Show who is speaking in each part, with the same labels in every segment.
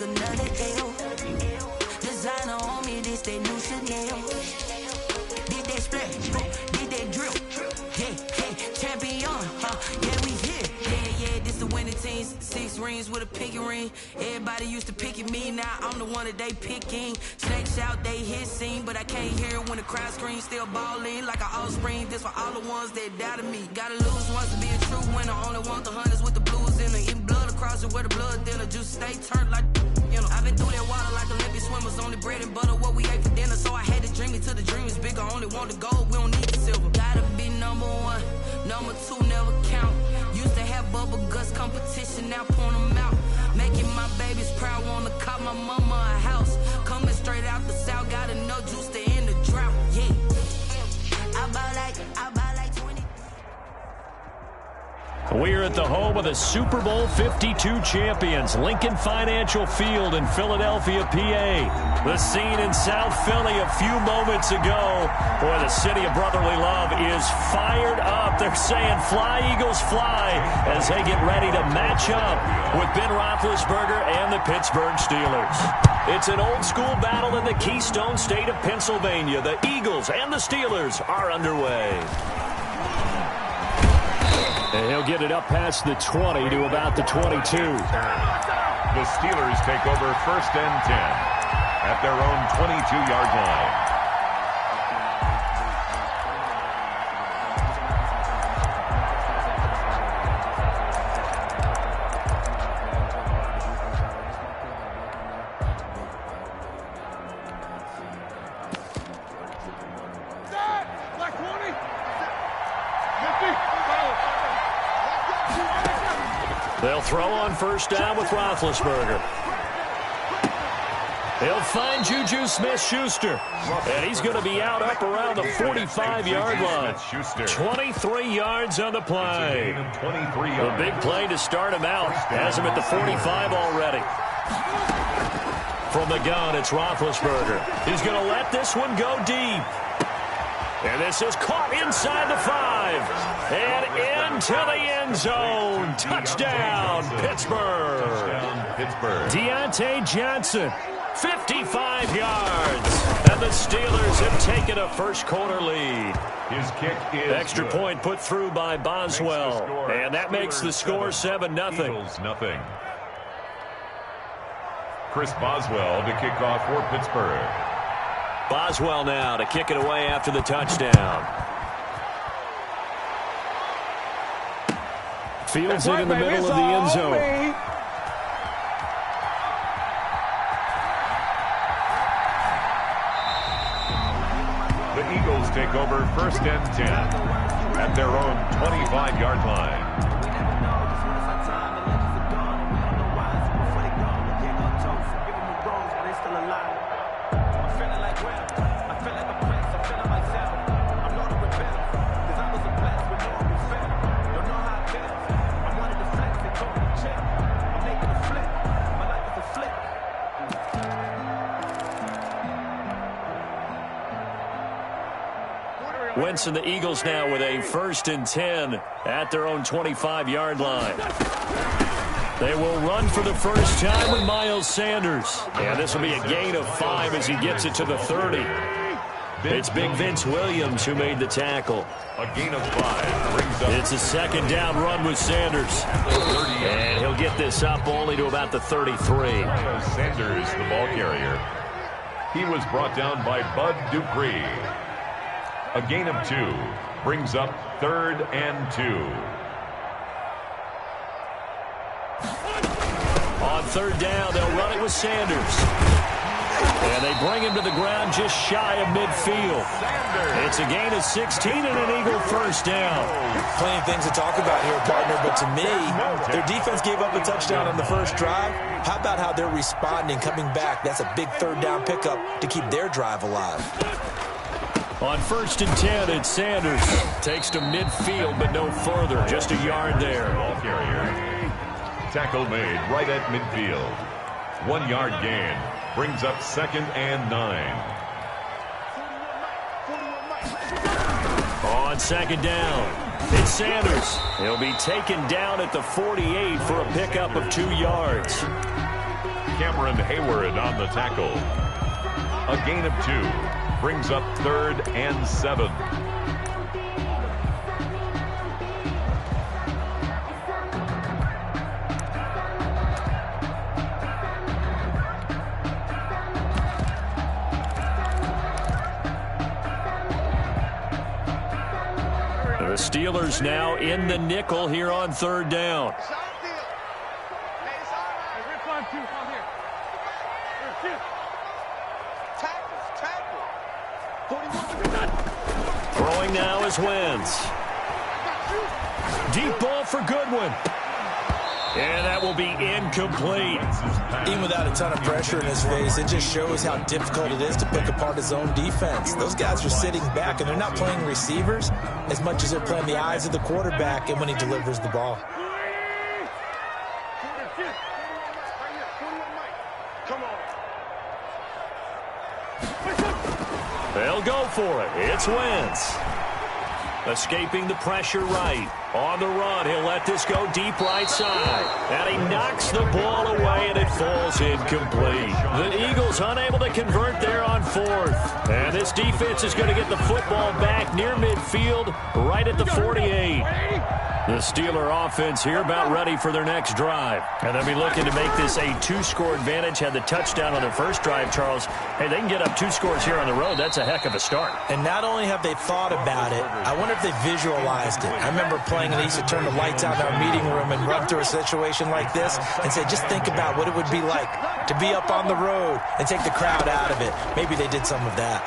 Speaker 1: like another L. Designer on me, this they new Chanel. Did they split? Did they drill? Yeah, champion, yeah, we here. Yeah, this the winning teams. 6 rings with a pinky ring. Everybody used to picking me, now I'm the one that they picking. Snake shout, they hit scene, but I can't hear it when the crowd screams. Still balling like an offspring. This for all the ones that doubted me. Gotta lose once to be a true winner. Only want the hunters with the blues in the eating blood across it where the blood thinner. Juice stay turned like, you know. I've been through that water like Olympic swimmers. Only bread and butter, what we ate for dinner. So I had to dream it till the dream is bigger. Only want the gold, we don't need the silver. Gotta be number 1, number 2 never count. Used to have bubble guts competition, now point them out. Making my babies proud, wanna call my mama a house. Coming straight out the south, got enough juice to end the drought. Yeah, I buy like 20.
Speaker 2: We're at the home of the Super Bowl 52 champions, Lincoln Financial Field in Philadelphia, PA. The scene in South Philly a few moments ago. Boy, the city of brotherly love is fired up. They're saying, fly, Eagles, fly, as they get ready to match up with Ben Roethlisberger and the Pittsburgh Steelers. It's an old-school battle in the Keystone State of Pennsylvania. The Eagles and the Steelers are underway. And he'll get it up past the 20 to about the 22.
Speaker 3: The Steelers take over 1st and 10 at their own 22-yard line.
Speaker 2: They'll throw on 1st down with Roethlisberger. He'll find Juju Smith-Schuster. And he's going to be out up around the 45-yard line. 23 yards on the play. A big play to start him out. Has him at the 45 already. From the gun, it's Roethlisberger. He's going to let this one go deep. And this is caught inside the 5. And into the end zone. Touchdown, Pittsburgh. Deontay Johnson, 55 yards. And the Steelers have taken a first-quarter lead.
Speaker 3: His kick is
Speaker 2: extra
Speaker 3: good.
Speaker 2: Point put through by Boswell. And that makes the score 7-0.
Speaker 3: Eagles, nothing. Chris Boswell to kick off for Pittsburgh.
Speaker 2: Boswell now to kick it away after the touchdown. Fields it in the middle of the end zone.
Speaker 3: The Eagles take over 1st and 10 at their own 25-yard line.
Speaker 2: Wentz and the Eagles now with a 1st and 10 at their own 25-yard line. They will run for the first time with Miles Sanders. And this will be a gain of 5 as he gets it to the 30. It's Big Vince Williams who made the tackle.
Speaker 3: A gain of 5 brings up.
Speaker 2: It's a 2nd down run with Sanders. And he'll get this up only to about the 33.
Speaker 3: Sanders, the ball carrier. He was brought down by Bud Dupree. A gain of 2 brings up 3rd and 2.
Speaker 2: On 3rd down, they'll run it with Sanders. And they bring him to the ground just shy of midfield. It's a gain of 16 and an Eagle 1st down.
Speaker 4: Plenty of things to talk about here, partner, but to me, their defense gave up a touchdown on the first drive. How about how they're responding, coming back? That's a big 3rd down pickup to keep their drive alive.
Speaker 2: On 1st and 10, it's Sanders. Takes to midfield, but no further. Just a yard there.
Speaker 3: Ball carrier. Tackle made right at midfield. 1-yard gain. Brings up 2nd and 9.
Speaker 2: On 2nd down, it's Sanders. He'll be taken down at the 48 for a pickup of 2 yards.
Speaker 3: Cameron Hayward on the tackle. A gain of 2 brings up 3rd and 7.
Speaker 2: The Steelers now in the nickel here on 3rd down. Throwing now is Wentz. Deep ball for Goodwin. And that will be incomplete.
Speaker 4: Even without a ton of pressure in his face, it just shows how difficult it is to pick apart his own defense. Those guys are sitting back, and they're not playing receivers as much as they're playing the eyes of the quarterback and when he delivers the ball.
Speaker 2: They'll go for it. It's Wentz. Escaping the pressure right. On the run, he'll let this go deep right side. And he knocks the ball away, and it falls incomplete. The Eagles unable to convert there on 4th. And this defense is going to get the football back near midfield, right at the 48. The Steeler offense here about ready for their next drive. And they'll be looking to make this a 2-score advantage. Had the touchdown on their first drive, Charles. Hey, they can get up 2 scores here on the road. That's a heck of a start.
Speaker 4: And not only have they thought about it, I wonder if they visualized it. I remember playing, and they used to turn the lights out in our meeting room and run through a situation like this and say, just think about what it would be like to be up on the road and take the crowd out of it. Maybe they did some of that.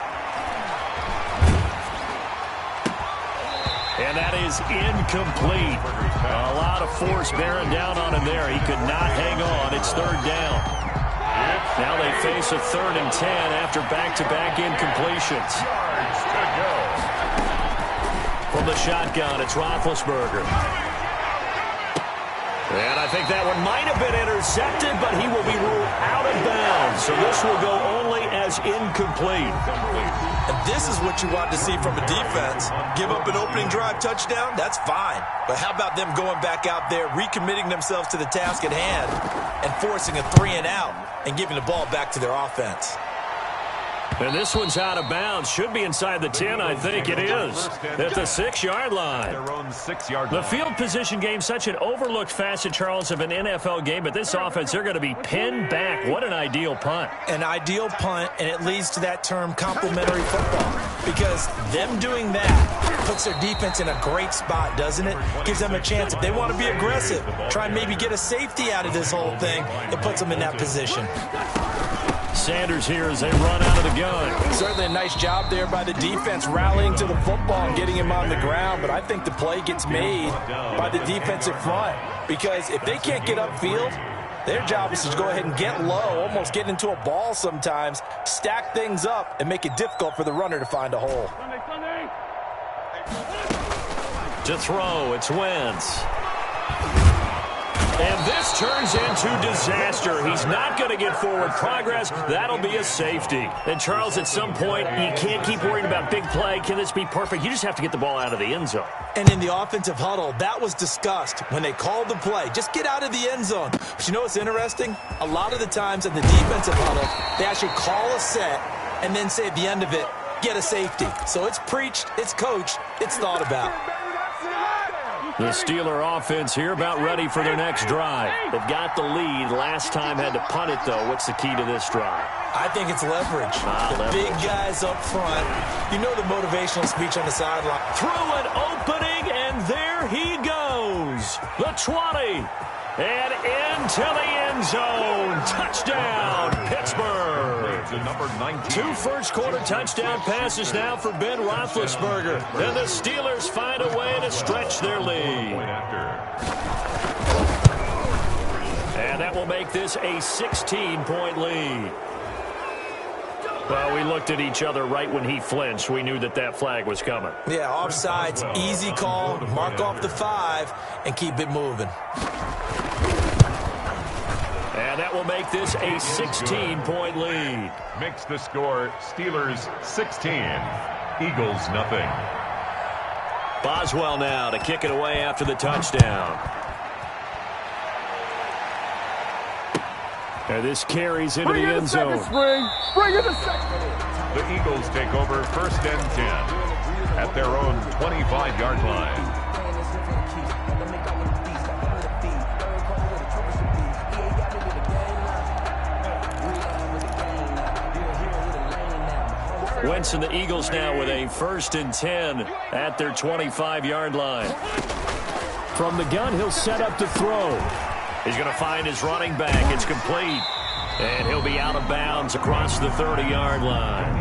Speaker 2: And that is incomplete. A lot of force bearing down on him there. He could not hang on. It's 3rd down. Now they face a 3rd and 10 after back-to-back incompletions. From the shotgun, it's Roethlisberger. And I think that one might have been intercepted, but he will be ruled out of bounds. So this will go only as incomplete.
Speaker 4: And this is what you want to see from a defense. Give up an opening drive touchdown, that's fine. But how about them going back out there, recommitting themselves to the task at hand, and forcing a 3-and-out and giving the ball back to their offense?
Speaker 2: And this one's out of bounds. Should be inside the 10, I think it is. At the 6-yard line. The field position game, such an overlooked facet, Charles, of an NFL game. But this offense, they're going to be pinned back. What an ideal punt.
Speaker 4: An ideal punt, and it leads to that term complementary football. Because them doing that puts their defense in a great spot, doesn't it? Gives them a chance. If they want to be aggressive, try and maybe get a safety out of this whole thing, it puts them in that position.
Speaker 2: Sanders here as they run out of the gun.
Speaker 4: Certainly a nice job there by the defense rallying to the football and getting him on the ground, but I think the play gets made by the defensive front because if they can't get upfield, their job is to go ahead and get low, almost get into a ball sometimes, stack things up, and make it difficult for the runner to find a hole.
Speaker 2: To throw, it's Wentz. And this turns into disaster. He's not going to get forward progress. That'll be a safety. And, Charles, at some point, you can't keep worrying about big play. Can this be perfect? You just have to get the ball out of the end zone.
Speaker 4: And in the offensive huddle, that was discussed when they called the play. Just get out of the end zone. But you know what's interesting? A lot of the times in the defensive huddle, they actually call a set and then say at the end of it, get a safety. So it's preached, it's coached, it's thought about.
Speaker 2: The Steeler offense here about ready for their next drive. They've got the lead. Last time had to punt it, though. What's the key to this drive?
Speaker 4: I think it's leverage. Big guys up front. You know the motivational speech on the sideline.
Speaker 2: Through an opening, and there he goes. The 20. And into the end zone. Touchdown, Pittsburgh.
Speaker 3: Number 19.
Speaker 2: 2 first-quarter touchdown passes now for Ben Roethlisberger. And the Steelers find a way to stretch their lead. And that will make this a 16-point lead. Well, we looked at each other right when he flinched. We knew that that flag was coming.
Speaker 4: Yeah, offsides, easy call. Mark off the 5 and keep it moving.
Speaker 2: And that will make this a 16-point lead.
Speaker 3: Makes the score Steelers 16, Eagles nothing.
Speaker 2: Boswell now to kick it away after the touchdown. And this carries into the end zone.
Speaker 3: The Eagles take over 1st and 10 at their own 25-yard line.
Speaker 2: Wentz and the Eagles now with a 1st and 10 at their 25-yard line. From the gun, he'll set up to throw. He's going to find his running back. It's complete. And he'll be out of bounds across the 30-yard line.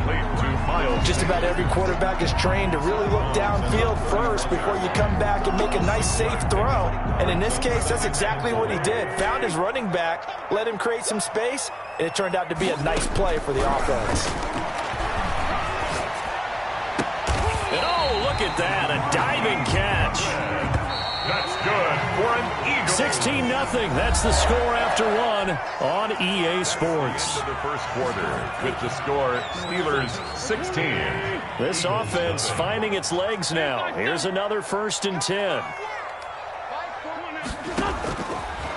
Speaker 4: Just about every quarterback is trained to really look downfield first before you come back and make a nice, safe throw. And in this case, that's exactly what he did. Found his running back, let him create some space, and it turned out to be a nice play for the offense.
Speaker 2: And oh, look at that, a diving catch.
Speaker 3: That's good for an Eagle.
Speaker 2: 16-0. That's the score after one on EA Sports.
Speaker 3: Into the first quarter with the score Steelers 16.
Speaker 2: This offense finding its legs now. Here's another 1st and 10.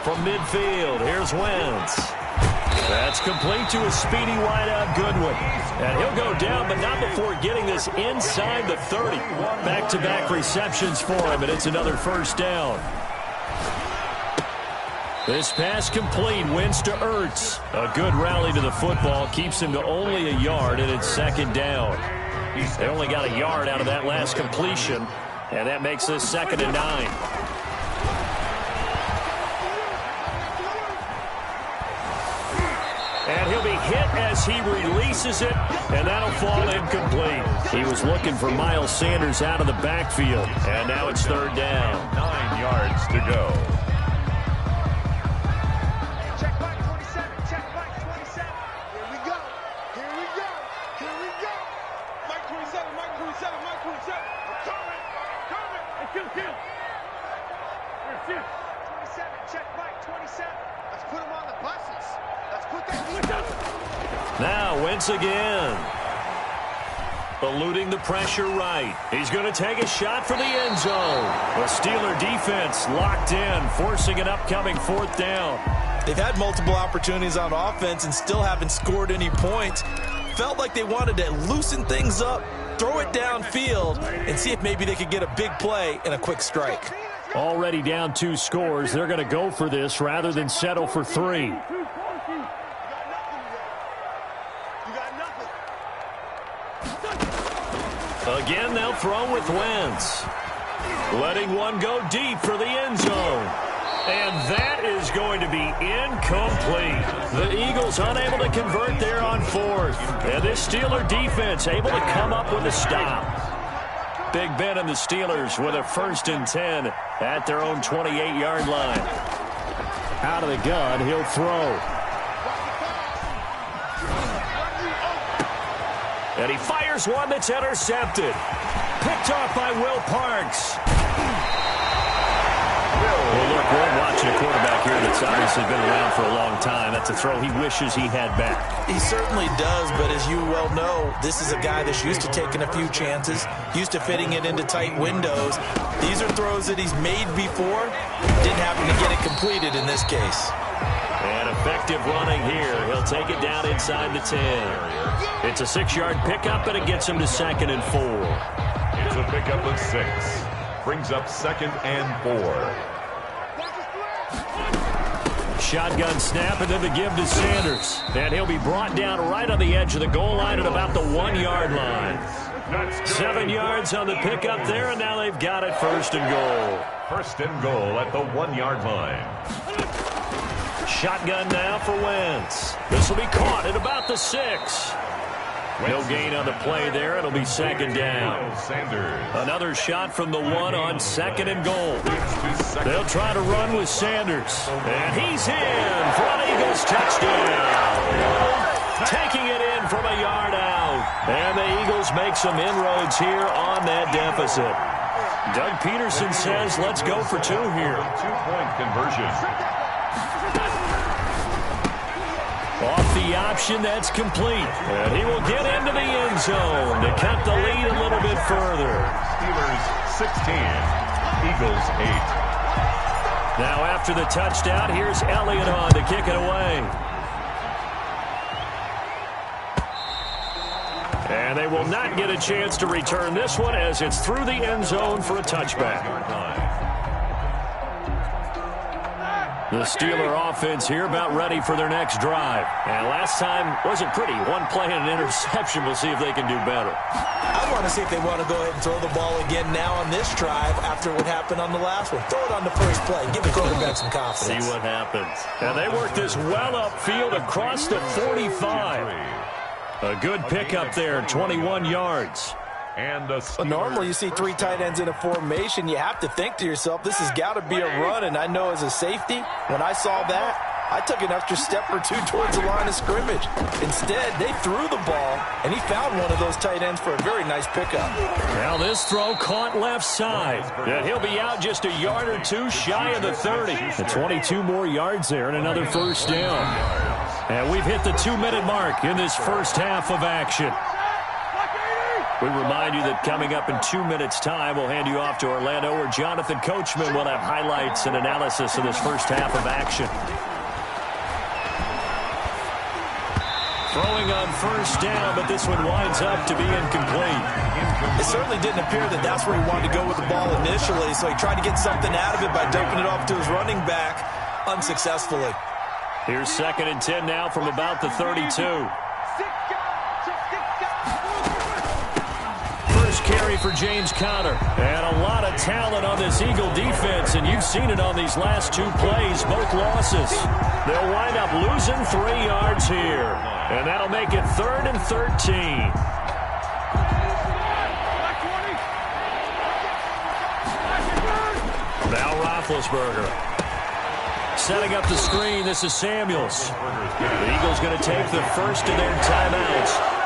Speaker 2: From midfield, here's Wentz. That's complete to a speedy wideout Goodwin. And he'll go down, but not before getting this inside the 30. Back-to-back receptions for him, and it's another 1st down. This pass complete. Wentz to Ertz. A good rally to the football. Keeps him to only a yard, and it's 2nd down. They only got a yard out of that last completion, and that makes this 2nd and 9. And he'll be hit as he releases it, and that'll fall incomplete. He was looking for Miles Sanders out of the backfield, and now it's 3rd down.
Speaker 3: 9 yards to go.
Speaker 5: Check back 27, check back 27. Here we go, here we go, here we go. Mike 27, Mike 27, Mike 27. I'm coming, Hey, kill. 27, check back 27. Let's put him on the buses. Let's put that heat down.
Speaker 2: Now Wentz again. Eluding the pressure right. He's going to take a shot for the end zone. The Steeler defense locked in, forcing an upcoming 4th down.
Speaker 4: They've had multiple opportunities on offense and still haven't scored any points. Felt like they wanted to loosen things up, throw it downfield, and see if maybe they could get a big play and a quick strike.
Speaker 2: Already down 2 scores. They're going to go for this rather than settle for 3. Again, they'll throw with Wentz. Letting one go deep for the end zone. And that is going to be incomplete. The Eagles unable to convert there on 4th. And this Steeler defense able to come up with a stop. Big Ben and the Steelers with a 1st and 10 at their own 28-yard line. Out of the gun, he'll throw. And he fires one that's intercepted. Picked off by Will Parks. Well, look, we're watching a quarterback here that's obviously been around for a long time. That's a throw he wishes he had back.
Speaker 4: He certainly does, but as you well know, this is a guy that's used to taking a few chances, used to fitting it into tight windows. These are throws that he's made before. Didn't happen to get it completed in this case.
Speaker 2: And effective running here. He'll take it down inside the 10. It's a 6-yard pickup, and it gets him to 2nd and 4.
Speaker 3: It's a pickup of 6. Brings up 2nd and 4.
Speaker 2: Shotgun snap, and then the give to Sanders. And he'll be brought down right on the edge of the goal line at about the 1-yard line. 7 yards on the pickup there, and now they've got it 1st and goal.
Speaker 3: 1st and goal at the 1-yard line.
Speaker 2: Shotgun now for Wentz. This will be caught at about the 6. No gain on the play there. It'll be 2nd down. Another shot from the 1 on 2nd and goal. They'll try to run with Sanders. And he's in for an Eagles touchdown. Taking it in from a yard out. And the Eagles make some inroads here on that deficit. Doug Peterson says, let's go for 2 here.
Speaker 3: 2-point conversion.
Speaker 2: Off the option, that's complete. And he will get into the end zone to cut the lead a little bit further.
Speaker 3: Steelers 16, Eagles 8.
Speaker 2: Now after the touchdown, here's Elliott on to kick it away. And they will not get a chance to return this one as it's through the end zone for a touchback. The Steeler offense here about ready for their next drive. And last time wasn't pretty. One play and an interception. We'll see if they can do better.
Speaker 4: I want to see if they want to go ahead and throw the ball again now on this drive after what happened on the last one. Throw it on the first play. Give the quarterback some confidence.
Speaker 2: See what happens. And they work this well upfield across the 45. A good pickup there, 21 yards.
Speaker 3: And
Speaker 4: normally you see three tight ends in a formation. You have to think to yourself, this has got to be a run. And I know as a safety, when I saw that, I took an extra step or two towards the line of scrimmage. Instead, they threw the ball, and he found one of those tight ends for a very nice pickup.
Speaker 2: Now this throw caught left side. And he'll be out just a yard or two shy of the 30. The 22 more yards there and another first down. And we've hit the 2-minute mark in this first half of action. We remind you that coming up in 2 minutes' time, we'll hand you off to Orlando, where Jonathan Coachman will have highlights and analysis of this first half of action. Throwing on first down, but this one winds up to be incomplete.
Speaker 4: It certainly didn't appear that that's where he wanted to go with the ball initially, so he tried to get something out of it by dumping it off to his running back unsuccessfully.
Speaker 2: Here's 2nd and 10 now from about the 32. First carry for James Conner. And a lot of talent on this Eagle defense, and you've seen it on these last two plays, both losses. They'll wind up losing 3 yards here. And that'll make it 3rd and 13. Now Roethlisberger. Setting up the screen, this is Samuels. The Eagles going to take the first of their timeouts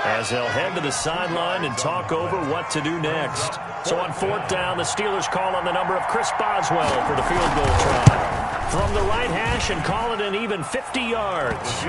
Speaker 2: as they'll head to the sideline and talk over what to do next. So on 4th down, the Steelers call on the number of Chris Boswell for the field goal try. From the right hash and call it an even 50 yards.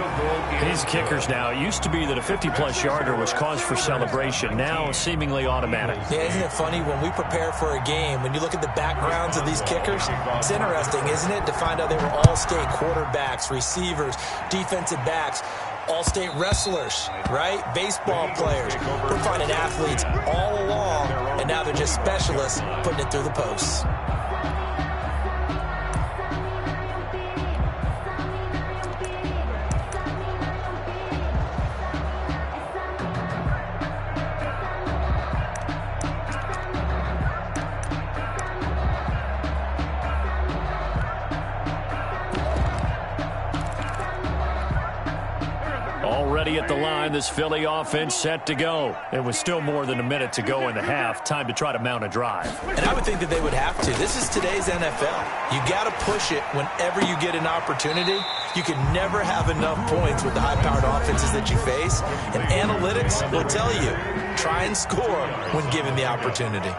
Speaker 2: These kickers now, it used to be that a 50-plus yarder was cause for celebration. Now seemingly automatic.
Speaker 4: Yeah, isn't it funny when we prepare for a game, when you look at the backgrounds of these kickers, it's interesting, isn't it, to find out they were all-state quarterbacks, receivers, defensive backs, all-state wrestlers, right? Baseball players. We're finding athletes all along, and now they're just specialists putting it through the posts.
Speaker 2: Already at the line, this Philly offense set to go. It was still more than a minute to go in the half. Time to try to mount a drive.
Speaker 4: And I would think that they would have to. This is today's NFL. You got to push it whenever you get an opportunity. You can never have enough points with the high-powered offenses that you face. And analytics will tell you, try and score when given the opportunity.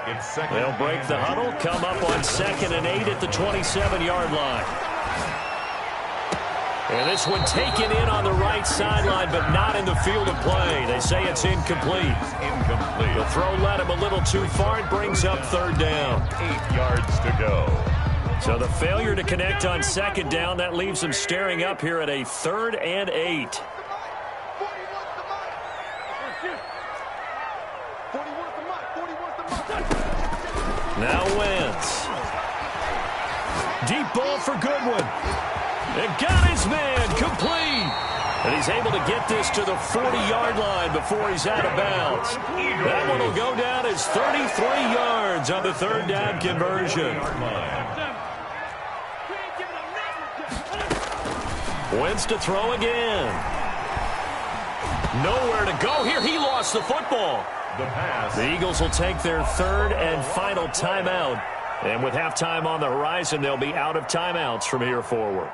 Speaker 2: They'll break the huddle, come up on 2nd and 8 at the 27-yard line. And this one taken in on the right sideline, but not in the field of play. They say it's incomplete. The throw led him a little too far. It brings up 3rd down.
Speaker 3: 8 yards to go.
Speaker 2: So the failure to connect on 2nd down, that leaves them staring up here at a 3rd and 8. Now Wentz. Deep ball for Goodwin. It got his man complete. And he's able to get this to the 40-yard line before he's out of bounds. That one will go down as 33 yards on the 3rd down conversion. Wentz to throw again. Nowhere to go here. He lost the football. The Eagles will take their 3rd and final timeout. And with halftime on the horizon, they'll be out of timeouts from here forward.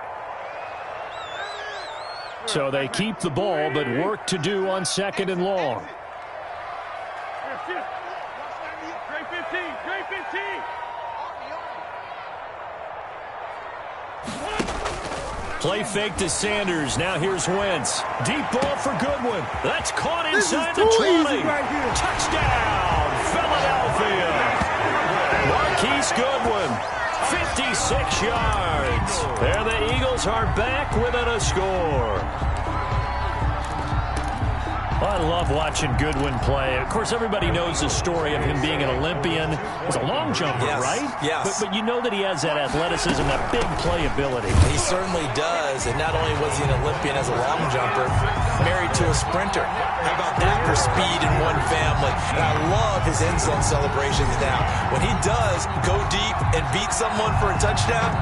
Speaker 2: So they keep the ball, but work to do on 2nd and long. Play fake to Sanders. Now here's Wentz. Deep ball for Goodwin. That's caught inside the 20. Touchdown, Philadelphia. Marquise Goodwin, 56 yards. And the Eagles are back within a score. Well, I love watching Goodwin play. Of course, everybody knows the story of him being an Olympian. He's a long jumper, right?
Speaker 4: Yes.
Speaker 2: But you know that he has that athleticism, that big playability.
Speaker 4: He certainly does. And not only was he an Olympian as a long jumper, married to a sprinter. How about that for speed in one family? And I love his end zone celebrations now. When he does go deep and beat someone for a touchdown,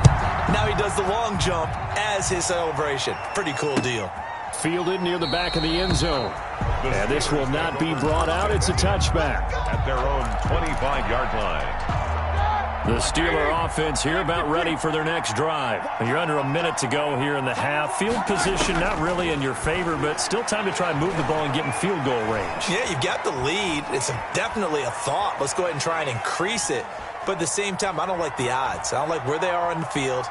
Speaker 4: now he does the long jump as his celebration. Pretty cool deal.
Speaker 2: Fielded near the back of the end zone. And this will not be brought out. It's a touchback.
Speaker 3: At their own 25-yard line.
Speaker 2: The Steeler offense here about ready for their next drive. You're under a minute to go here in the half. Field position not really in your favor, but still time to try and move the ball and get in field goal range.
Speaker 4: Yeah, you've got the lead. It's definitely a thought. Let's go ahead and try and increase it. But at the same time, I don't like the odds. I don't like where they are on the field.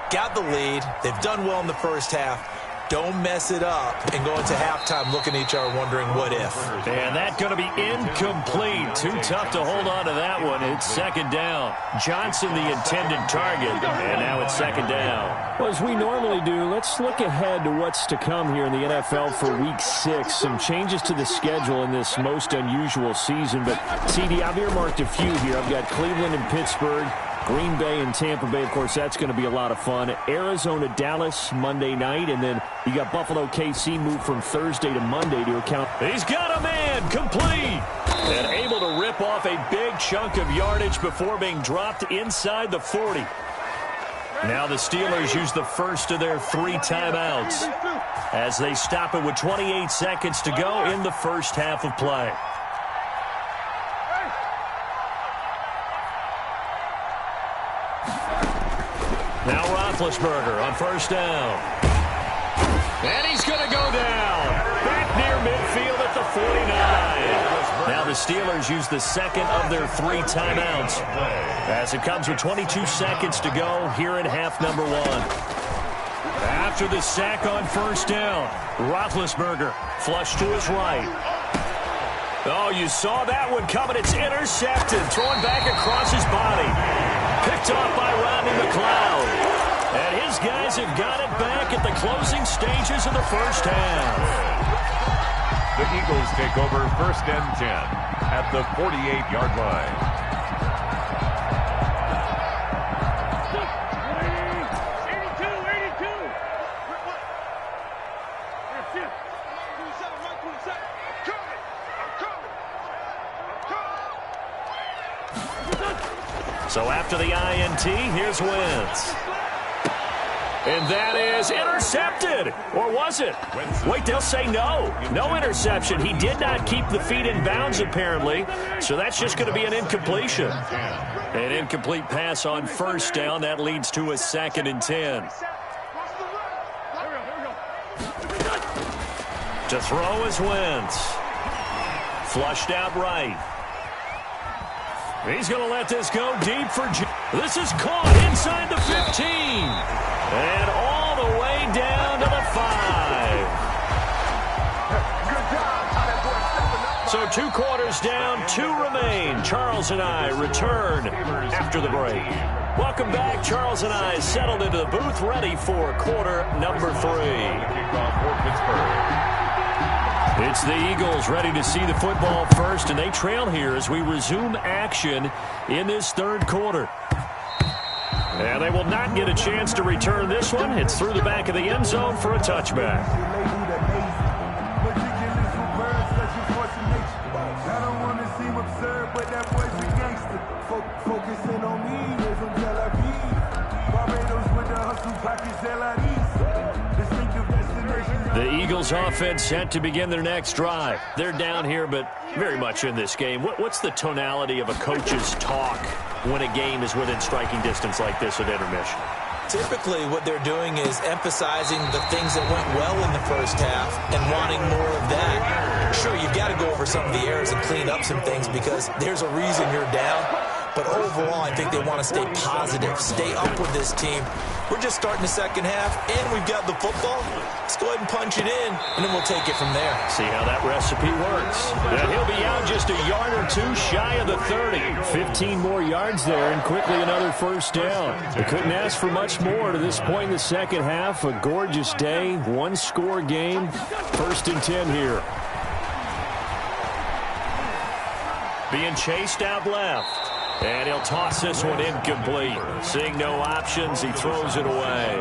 Speaker 4: Got the lead. They've done well in the first half. Don't mess it up and go into halftime looking at each other wondering what if.
Speaker 2: And that's going to be incomplete. Too tough to hold on to that one. It's second down. Johnson the intended target. And now it's second down. Well, as we normally do, let's look ahead to what's to come here in the NFL for Week 6. Some changes to the schedule in this most unusual season. But, CD, I've earmarked a few here. I've got Cleveland and Pittsburgh. Green Bay and Tampa Bay, of course, that's going to be a lot of fun. Arizona, Dallas, Monday night. And then you got Buffalo, KC moved from Thursday to Monday to account. He's got a man, complete. And able to rip off a big chunk of yardage before being dropped inside the 40. Now the Steelers use the first of their 3 timeouts as they stop it with 28 seconds to go in the first half of play. Now Roethlisberger on first down. And he's going to go down. Back near midfield at the 49. Now the Steelers use the second of their 3 timeouts as it comes with 22 seconds to go here in half number 1. After the sack on first down, Roethlisberger flushed to his right. Oh, you saw that one coming. It's intercepted. Thrown back across his body. Picked off by Rodney McLeod. And his guys have got it back at the closing stages of the first half.
Speaker 3: The Eagles take over first and 10 at the 48-yard line.
Speaker 2: So after the INT, here's Wentz. And that is intercepted. Or was it? Wait, they'll say no. No interception. He did not keep the feet in bounds, apparently. So that's just going to be an incompletion. An incomplete pass on first down. That leads to a 2nd and 10. To throw is Wentz. Flushed out right. He's going to let this go deep for... This is caught inside the 15. And all the way down to the 5. So 2 quarters down, 2 remain. Charles and I return after the break. Welcome back. Charles and I settled into the booth, ready for quarter number 3.
Speaker 3: Kickoff for Pittsburgh.
Speaker 2: It's the Eagles ready to see the football first, and they trail here as we resume action in this 3rd quarter. And they will not get a chance to return this one. It's through the back of the end zone for a touchback. The Eagles offense set to begin their next drive. They're down here, but very much in this game. What's the tonality of a coach's talk when a game is within striking distance like this at intermission?
Speaker 4: Typically, what they're doing is emphasizing the things that went well in the first half and wanting more of that. Sure, you've got to go over some of the errors and clean up some things because there's a reason you're down. But overall, I think they want to stay positive, stay up with this team. We're just starting the second half, and we've got the football. Let's go ahead and punch it in, and then we'll take it from there.
Speaker 2: See how that recipe works. And he'll be out just a yard or 2 shy of the 30. 15 more yards there, and quickly another first down. They couldn't ask for much more to this point in the second half. A gorgeous day, 1-score game. 1st and 10 here. being chased out left. And he'll toss this one incomplete. Seeing no options, he throws it away.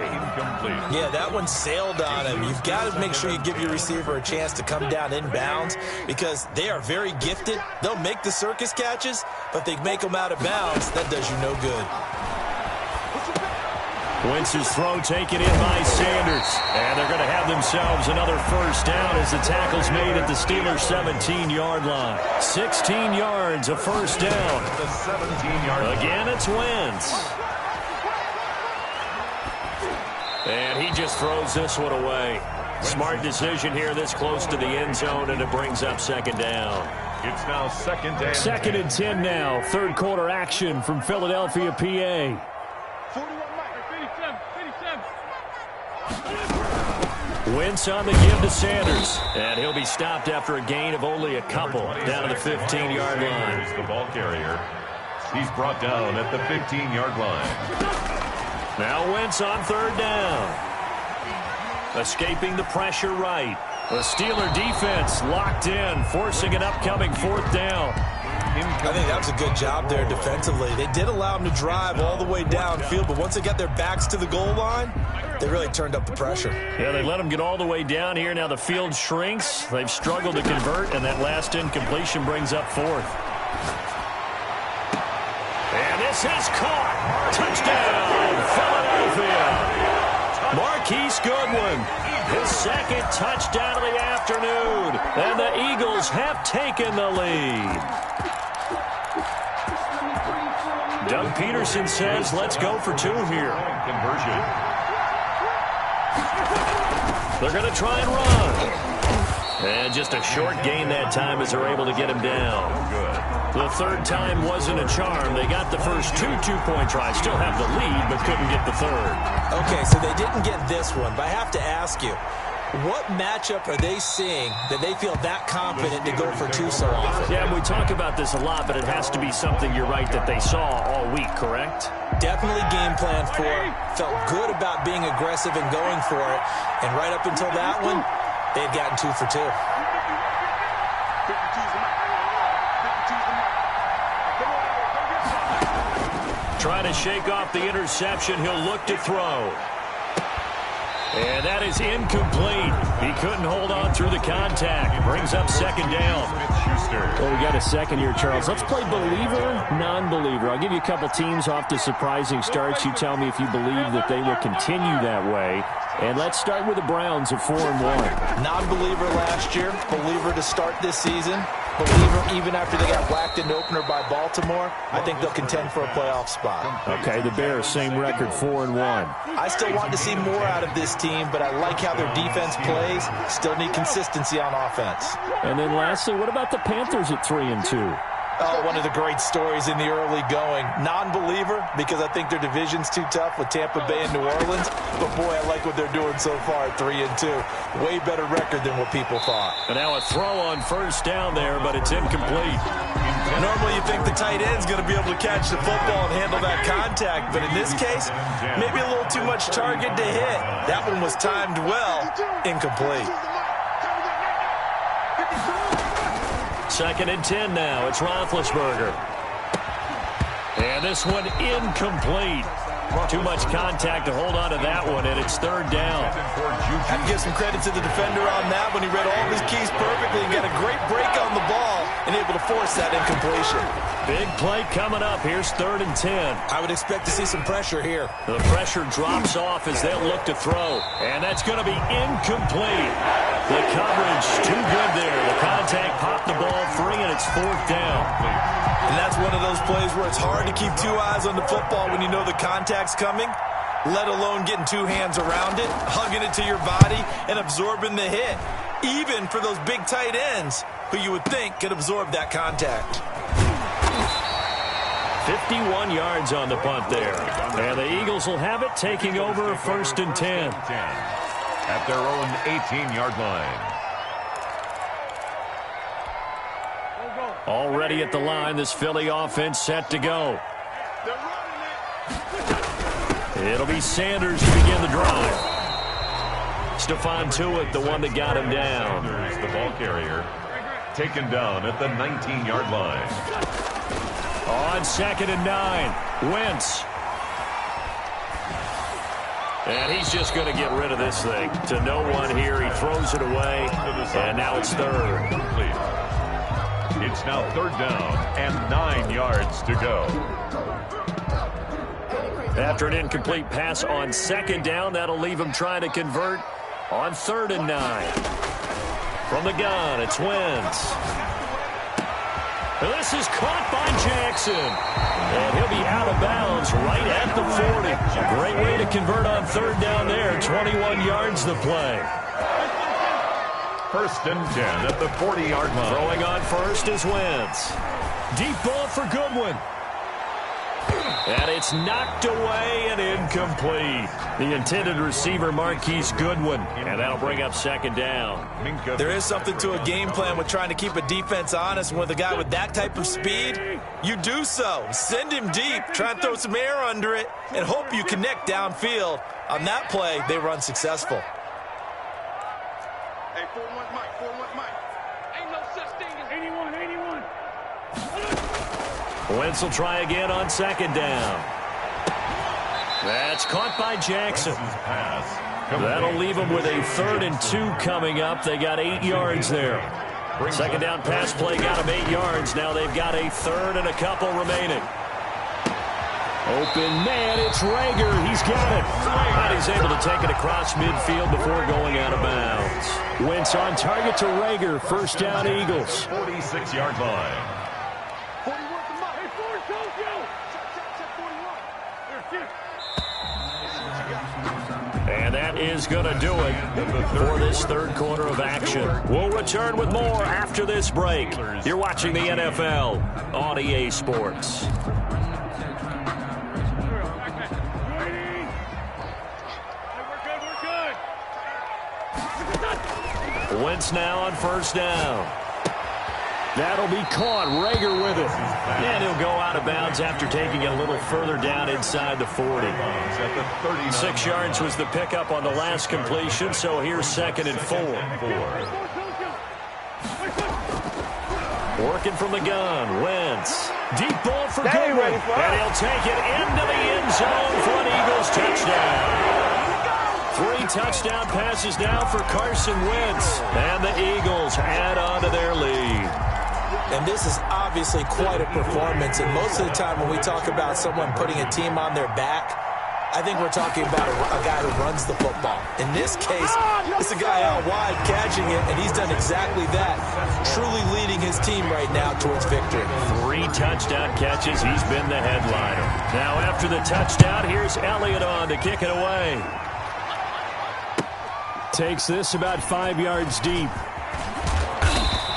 Speaker 4: Yeah, that one sailed on him. You've got to make sure you give your receiver a chance to come down inbounds because they are very gifted. They'll make the circus catches, but if they make them out of bounds, that does you no good.
Speaker 2: Wentz's throw taken in by Sanders. And they're going to have themselves another first down as the tackle's made at the Steelers' 17-yard line. 16 yards, a first down.
Speaker 3: The 17-yard line.
Speaker 2: Again, it's Wentz. And he just throws this one away. Smart decision here this close to the end zone, and it brings up second down.
Speaker 3: It's now second and 10.
Speaker 2: Second and 10 now. Third quarter action from Philadelphia, PA. Wentz on the give to Sanders. And he'll be stopped after a gain of only a couple down to the 15-yard line.
Speaker 3: Here's the ball carrier. He's brought down at the 15-yard line.
Speaker 2: Now Wentz on third down. Escaping the pressure right. The Steeler defense locked in, forcing an upcoming fourth down.
Speaker 4: I think that was a good job there defensively. They did allow them to drive all the way downfield, but once they got their backs to the goal line, they really turned up the pressure.
Speaker 2: Yeah, they let them get all the way down here. Now the field shrinks. They've struggled to convert, and that last incompletion brings up fourth. And this is caught. Touchdown, Philadelphia. Marquise Goodwin, his second touchdown of the afternoon. And the Eagles have taken the lead. Doug Peterson says, let's go for two here.
Speaker 3: Conversion.
Speaker 2: They're going to try and run. And just a short gain that time as they're able to get him down. The third time wasn't a charm. They got the first two-point tries. Still have the lead, but couldn't get the third.
Speaker 4: Okay, so they didn't get this one, but I have to ask you, what matchup are they seeing that they feel that confident to go for two so often?
Speaker 2: Yeah, we talk about this a lot, but it has to be something, you're right, that they saw all week, correct?
Speaker 4: Definitely game plan for it. Felt good about being aggressive and going for it. And right up until that one, they had gotten 2 for 2.
Speaker 2: Trying to shake off the interception. He'll look to throw. And that is incomplete. He couldn't hold on through the contact. Brings up second down. Well, we got a second here, Charles. Let's play believer, non-believer. I'll give you a couple teams off to surprising starts. You tell me if you believe that they will continue that way. And let's start with the Browns at 4-1.
Speaker 4: Non-believer last year, believer to start this season. Believer even after they got whacked in the opener by Baltimore. I think they'll contend for a playoff spot.
Speaker 2: Okay, the Bears, same record, 4-1.
Speaker 4: I still want to see more out of this team, but I like how their defense plays. Still need consistency on offense.
Speaker 2: And then lastly, what about the Panthers at 3-2?
Speaker 4: Oh, one of the great stories in the early going. Non-believer, because I think their division's too tough with Tampa Bay and New Orleans. But, boy, I like what they're doing so far at 3-2. Way better record than what people thought.
Speaker 2: And now a throw on first down there, but it's incomplete.
Speaker 4: Normally you think the tight end's going to be able to catch the football and handle that contact. But in this case, maybe a little too much target to hit. That one was timed well. Incomplete.
Speaker 2: Second and 10 now. It's Roethlisberger. And this one incomplete. Too much contact to hold on to that one, and it's third down.
Speaker 4: I have to give some credit to the defender on that when he read all of his keys perfectly and got a great break on the ball and able to force that incompletion.
Speaker 2: Big play coming up. Here's third and 10.
Speaker 4: I would expect to see some pressure here.
Speaker 2: The pressure drops off as they'll look to throw. And that's going to be incomplete. The coverage too good there. The contact popped the ball free, and it's fourth down.
Speaker 4: And that's one of those plays where it's hard to keep two eyes on the football when you know the contact's coming, let alone getting two hands around it, hugging it to your body, and absorbing the hit. Even for those big tight ends who you would think could absorb that contact.
Speaker 2: 51 yards on the punt there. And the Eagles will have it, taking over first and 10.
Speaker 3: At their own 18-yard line.
Speaker 2: Already at the line, this Philly offense set to go. It'll be Sanders to begin the drive. Stephon Tuitt, the one that got him down.
Speaker 3: Sanders, the ball carrier, taken down at the 19-yard line.
Speaker 2: On 2nd and 9, Wentz. And he's just going to get rid of this thing. To no one here. He throws it away. And now it's 3rd.
Speaker 3: It's now 3rd down and 9 yards to go.
Speaker 2: After an incomplete pass on 2nd down, that'll leave him trying to convert on 3rd and 9. From the gun, it's Wentz. This is caught by Jackson. And he'll be out of bounds right at the 40. A great way to convert on 3rd down there. 21 yards the play.
Speaker 3: 1st and 10 at the 40-yard line.
Speaker 2: Throwing on 1st is Wentz. Deep ball for Goodwin. And it's knocked away and incomplete. The intended receiver, Marquise Goodwin. And that'll bring up 2nd down.
Speaker 4: There is something to a game plan with trying to keep a defense honest. With a guy with that type of speed, you do so. Send him deep. Try and throw some air under it and hope you connect downfield. On that play, they were unsuccessful.
Speaker 5: Hey, 4-1 Mike, 4-1 Mike. Ain't no such thing as 81.
Speaker 2: Wentz will try again on 2nd down. That's caught by Jackson. That'll leave them with a 3rd and 2 coming up. They got 8 yards there. 2nd down pass play got them 8 yards. Now they've got a 3rd and a couple remaining. Open man, it's Rager. He's got it. And he's able to take it across midfield before going out of bounds. Wentz on target to Rager. 1st down, Eagles.
Speaker 3: 46-yard line.
Speaker 5: 41 to Mike. Hey, 4 told you. Check 41.
Speaker 2: And that is going to do it for this 3rd quarter of action. We'll return with more after this break. You're watching the NFL on EA Sports. Wentz now on 1st down. That'll be caught. Rager with it. And he'll go out of bounds after taking it a little further down inside the 40. 6 yards was the pickup on the last completion, so here's 2nd and 4. Working from the gun, Wentz. Deep ball for Goodwin. And he'll take it into the end zone for an Eagles touchdown. 3 touchdown passes now for Carson Wentz. And the Eagles add on to their lead.
Speaker 4: And this is obviously quite a performance. And most of the time when we talk about someone putting a team on their back, I think we're talking about a guy who runs the football. In this case, it's a guy out wide catching it, and he's done exactly that, truly leading his team right now towards victory.
Speaker 2: 3 touchdown catches. He's been the headliner. Now after the touchdown, here's Elliott on to kick it away. Takes this about 5 yards deep.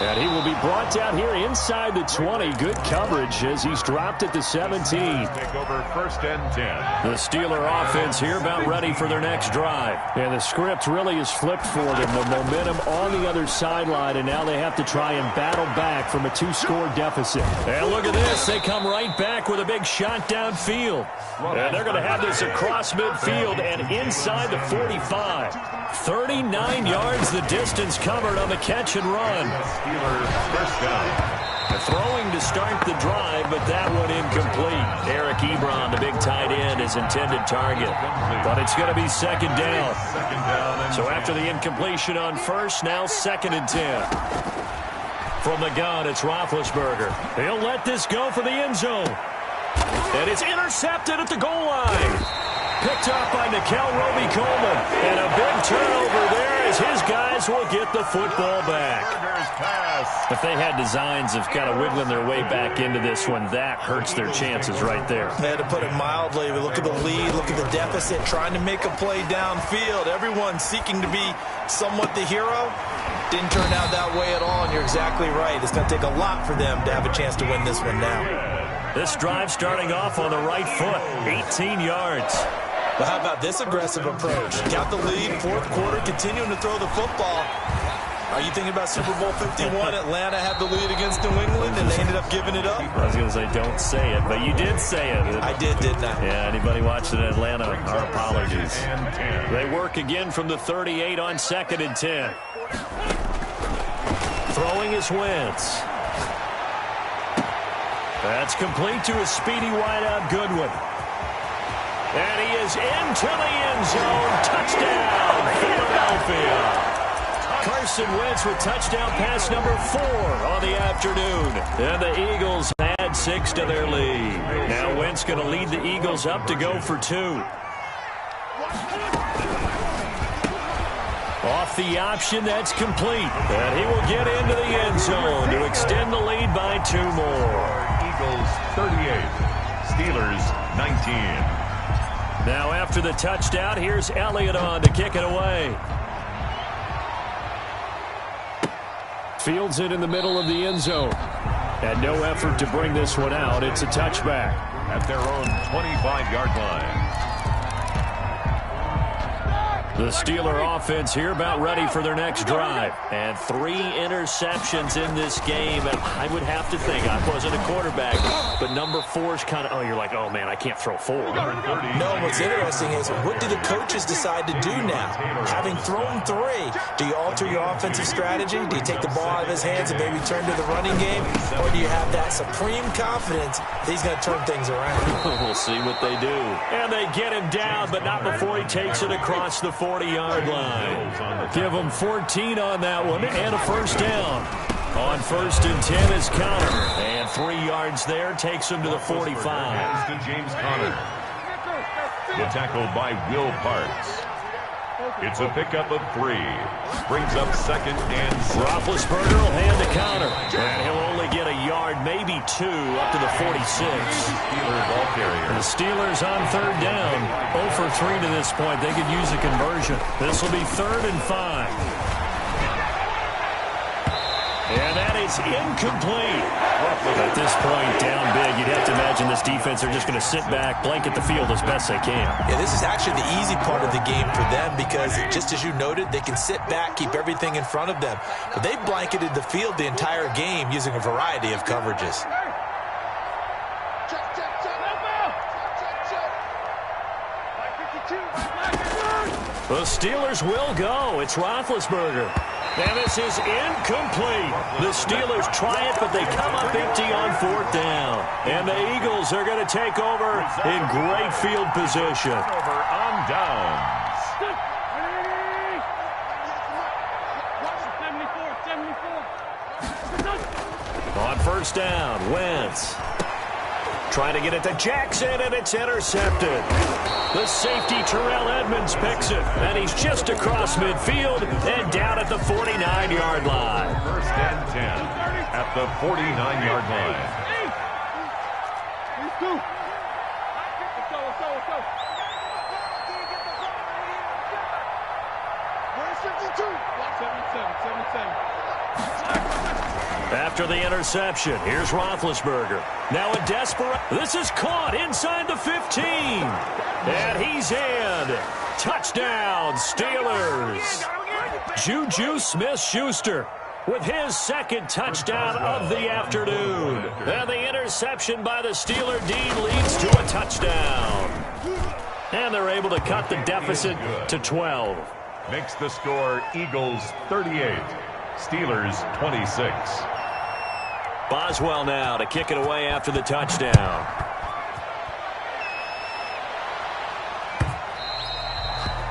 Speaker 2: And he will be brought down here inside the 20. Good coverage as he's dropped at the 17.
Speaker 3: Take over 1st and 10.
Speaker 2: The Steeler offense here about ready for their next drive. And the script really is flipped for them. The momentum on the other sideline, and now they have to try and battle back from a 2-score deficit. And look at this. They come right back with a big shot downfield. And they're going to have this across midfield and inside the 45. 39 yards the distance covered on the catch and run.
Speaker 3: Steelers 1st down.
Speaker 2: Throwing to start the drive, but that one incomplete. Eric Ebron, the big tight end, his intended target. But it's going to be 2nd down. So after the incompletion on 1st, now 2nd and 10. From the gun, it's Roethlisberger. He'll let this go for the end zone. And it's intercepted at the goal line. Picked up by Nickel Roby-Coleman. And a big turnover there as his guys will get the football back. If they had designs of kind of wiggling their way back into this one, that hurts their chances right there.
Speaker 4: They had to put it mildly. Look at the lead, look at the deficit, trying to make a play downfield. Everyone seeking to be somewhat the hero. Didn't turn out that way at all, and you're exactly right. It's going to take a lot for them to have a chance to win this one now.
Speaker 2: This drive starting off on the right foot, 18 yards.
Speaker 4: Well, how about this aggressive approach? Got the lead, 4th quarter, continuing to throw the football. Are you thinking about Super Bowl 51? Atlanta had the lead against New England, and they ended up giving it up?
Speaker 2: I was going to say, don't say it, but you did say it.
Speaker 4: I did, didn't I?
Speaker 2: Yeah, anybody watching Atlanta, our apologies. They work again from the 38 on 2nd and 10. Throwing is Wentz. That's complete to a speedy wideout Goodwin. And he is into the end zone. Touchdown, Philadelphia. Carson Wentz with touchdown pass number 4 on the afternoon. And the Eagles add 6 to their lead. Now Wentz going to lead the Eagles up to go for 2. Off the option, that's complete. And he will get into the end zone to extend the lead by 2 more.
Speaker 3: Eagles 38, Steelers 19.
Speaker 2: Now after the touchdown, here's Elliott on to kick it away. Fields it in the middle of the end zone. And no effort to bring this one out. It's a touchback.
Speaker 3: At their own 25-yard line.
Speaker 2: The Steeler offense here about ready for their next drive. And 3 interceptions in this game. And I would have to think, I wasn't a quarterback, but number 4 is kind of, you're like, oh, man, I can't throw 4.
Speaker 4: No, what's interesting is, what do the coaches decide to do now? Having thrown 3, do you alter your offensive strategy? Do you take the ball out of his hands and maybe turn to the running game? Or do you have that supreme confidence that he's going to turn things around?
Speaker 2: We'll see what they do. And they get him down, but not before he takes it across the 40-yard line. Give him 14 on that one and a first down. On 1st and 10 is Connor. And 3 yards there takes him to the 45.
Speaker 3: To James Conner. The tackle by Will Parks. It's a pickup of 3. Brings up 2nd and 6.
Speaker 2: Roethlisberger will hand to Connor. And he'll only get a yard, maybe 2, up to the 46.
Speaker 3: Steelers ball carrier.
Speaker 2: The Steelers on 3rd down. 0 for 3 to this point. They could use a conversion. This will be 3rd and 5. And that is incomplete. At this point, down big, you'd have to imagine this defense are just going to sit back, blanket the field as best they can.
Speaker 4: Yeah, this is actually the easy part of the game for them because, just as you noted, they can sit back, keep everything in front of them. But they blanketed the field the entire game using a variety of coverages.
Speaker 2: The Steelers will go. It's Roethlisberger. And this is incomplete. The Steelers try it, but they come up empty on 4th down. And the Eagles are going to take over in great field position.
Speaker 3: Over on downs.
Speaker 2: On 1st down, Wentz. Trying to get it to Jackson, and it's intercepted. The safety, Terrell Edmonds, picks it. And he's just across midfield and down at the 49-yard line.
Speaker 3: 1st and 10 at the 49-yard line.
Speaker 2: After the interception, here's Roethlisberger. Now a desperate. This is caught inside the 15. And he's in. Touchdown, Steelers. Juju Smith-Schuster with his 2nd touchdown of the afternoon. And the interception by the Steeler D leads to a touchdown. And they're able to cut the deficit to 12.
Speaker 3: Makes the score Eagles 38, Steelers 26.
Speaker 2: Boswell now to kick it away after the touchdown.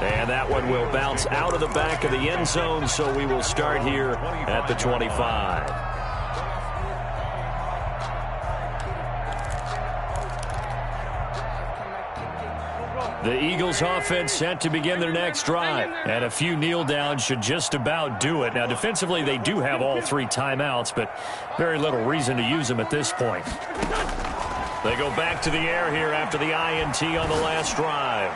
Speaker 2: And that one will bounce out of the back of the end zone, so we will start here at the 25. The Eagles offense set to begin their next drive. And a few kneel downs should just about do it. Now, defensively, they do have all 3 timeouts, but very little reason to use them at this point. They go back to the air here after the INT on the last drive.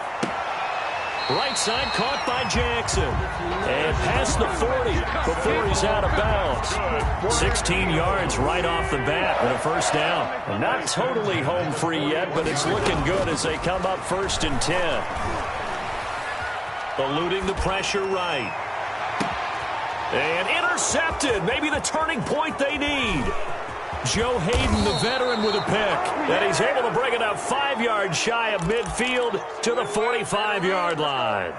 Speaker 2: Right side caught by Jackson. And past the 40 before he's out of bounds. 16 yards right off the bat and a first down. Not totally home free yet, but it's looking good as they come up 1st and 10. Eluding the pressure right. And intercepted. Maybe the turning point they need. Joe Hayden, the veteran, with a pick. And he's able to bring it up 5 yards shy of midfield to the 45-yard line.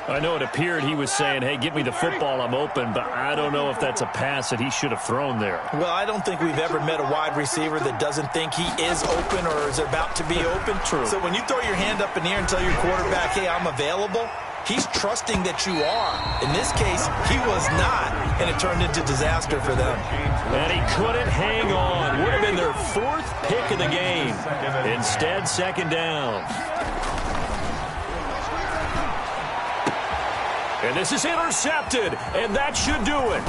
Speaker 2: I know it appeared he was saying, hey, give me the football, I'm open, but I don't know if that's a pass that he should have thrown there.
Speaker 4: Well, I don't think we've ever met a wide receiver that doesn't think he is open or is about to be open.
Speaker 2: True.
Speaker 4: So when you throw your hand up in the air and tell your quarterback, hey, I'm available, he's trusting that you are. In this case, he was not, and it turned into disaster for them.
Speaker 2: And he couldn't hang on. Would have been their 4th pick of the game. Instead, 2nd down. And this is intercepted, and that should do it.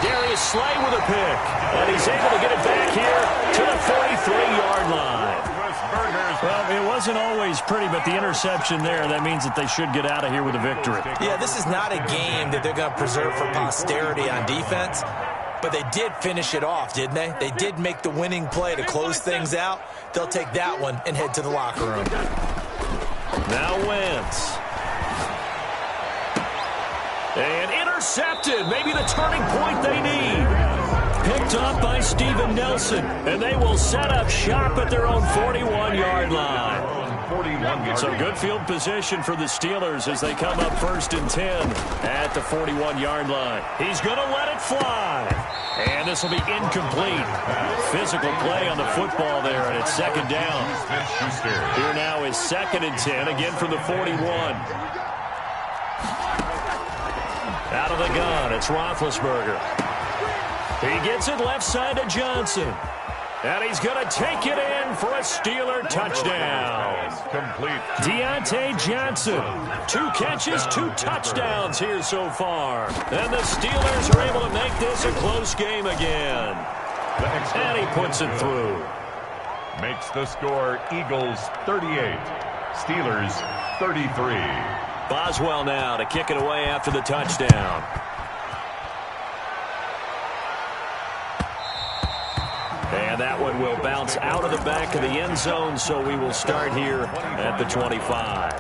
Speaker 2: Darius Slay with a pick, and he's able to get it back here to the 43-yard line. Well, it wasn't always pretty, but the interception there, that means that they should get out of here with a victory.
Speaker 4: Yeah, this is not a game that they're going to preserve for posterity on defense, but they did finish it off, didn't they? They did make the winning play to close things out. They'll take that one and head to the locker room.
Speaker 2: Now Wentz. And intercepted. Maybe the turning point they need. Picked up by Steven Nelson. And they will set up shop at their own 41-yard line. So good field position for the Steelers as they come up 1st and 10 at the 41-yard line. He's going to let it fly. And this will be incomplete. Physical play on the football there, and it's 2nd down. Here now is 2nd and 10, again from the 41. Out of the gun, it's Roethlisberger. He gets it left side to Johnson. And he's going to take it in for a Steeler touchdown.
Speaker 3: Complete.
Speaker 2: Deontay Johnson. 2 catches, 2 touchdowns here so far. And the Steelers are able to make this a close game again. And he puts it through.
Speaker 3: Makes the score Eagles 38, Steelers 33.
Speaker 2: Boswell now to kick it away after the touchdown. And that one will bounce out of the back of the end zone, so we will start here at the 25.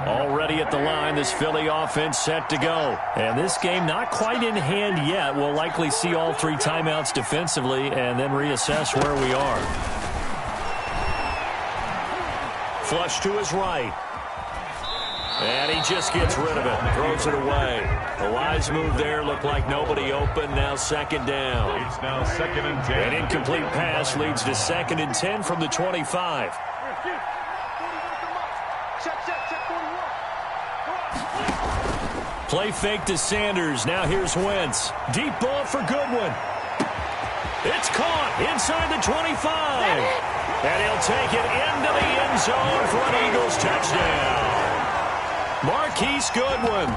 Speaker 2: Already at the line, this Philly offense set to go. And this game not quite in hand yet. We'll likely see all 3 timeouts defensively and then reassess where we are. Flush to his right. And he just gets rid of it. Throws it away. The wise move there. Looked like nobody open. Now 2nd down.
Speaker 3: It's now 2nd and 10.
Speaker 2: An incomplete pass leads to 2nd and 10 from the 25. Play fake to Sanders. Now here's Wentz. Deep ball for Goodwin. It's caught inside the 25. And he'll take it into the end zone for an Eagles touchdown. Marquise Goodwin,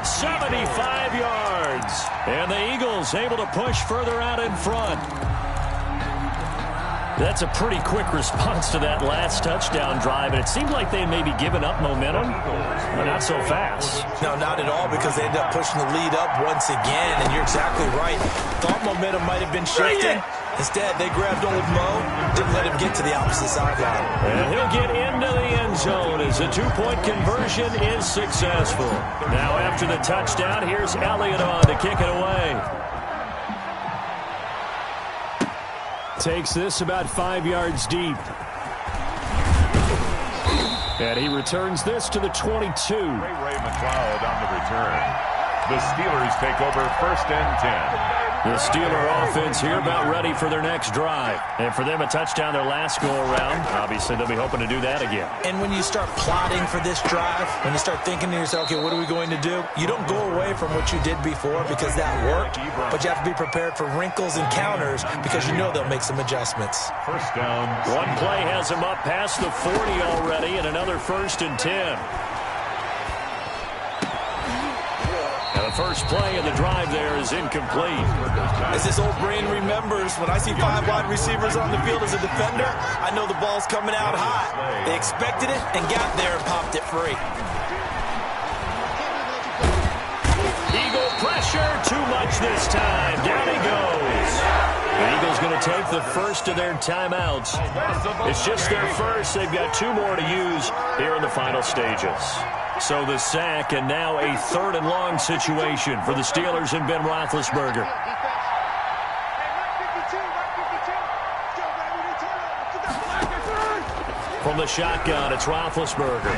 Speaker 2: 75 yards. And the Eagles able to push further out in front. That's a pretty quick response to that last touchdown drive, and it seemed like they had maybe given up momentum, but not so fast.
Speaker 4: No, not at all, because they ended up pushing the lead up once again, and you're exactly right. Thought momentum might have been shifting. Instead, they grabbed old Mo, didn't let him get to the opposite sideline.
Speaker 2: And he'll get into the end zone as the 2-point conversion is successful. Now after the touchdown, here's Elliott on to kick it away. Takes this about 5 yards deep. And he returns this to the 22.
Speaker 3: Ray McLeod on the return. The Steelers take over 1st and 10.
Speaker 2: The Steeler offense here about ready for their next drive. And for them, a touchdown their last go-around. Obviously, they'll be hoping to do that again.
Speaker 4: And when you start plotting for this drive, when you start thinking to yourself, okay, what are we going to do? You don't go away from what you did before because that worked, but you have to be prepared for wrinkles and counters because you know they'll make some adjustments.
Speaker 3: 1st down.
Speaker 2: One play has them up past the 40 already, and another 1st and 10. And the first play of the drive there is incomplete.
Speaker 4: As this old brain remembers, when I see 5 wide receivers on the field as a defender, I know the ball's coming out hot. They expected it and got there and popped it free.
Speaker 2: Eagle pressure, too much this time. Down he goes. The Eagles going to take the first of their timeouts. It's just their first. They've got 2 more to use here in the final stages. So the sack, and now a 3rd and long situation for the Steelers and Ben Roethlisberger. From the shotgun, it's Roethlisberger.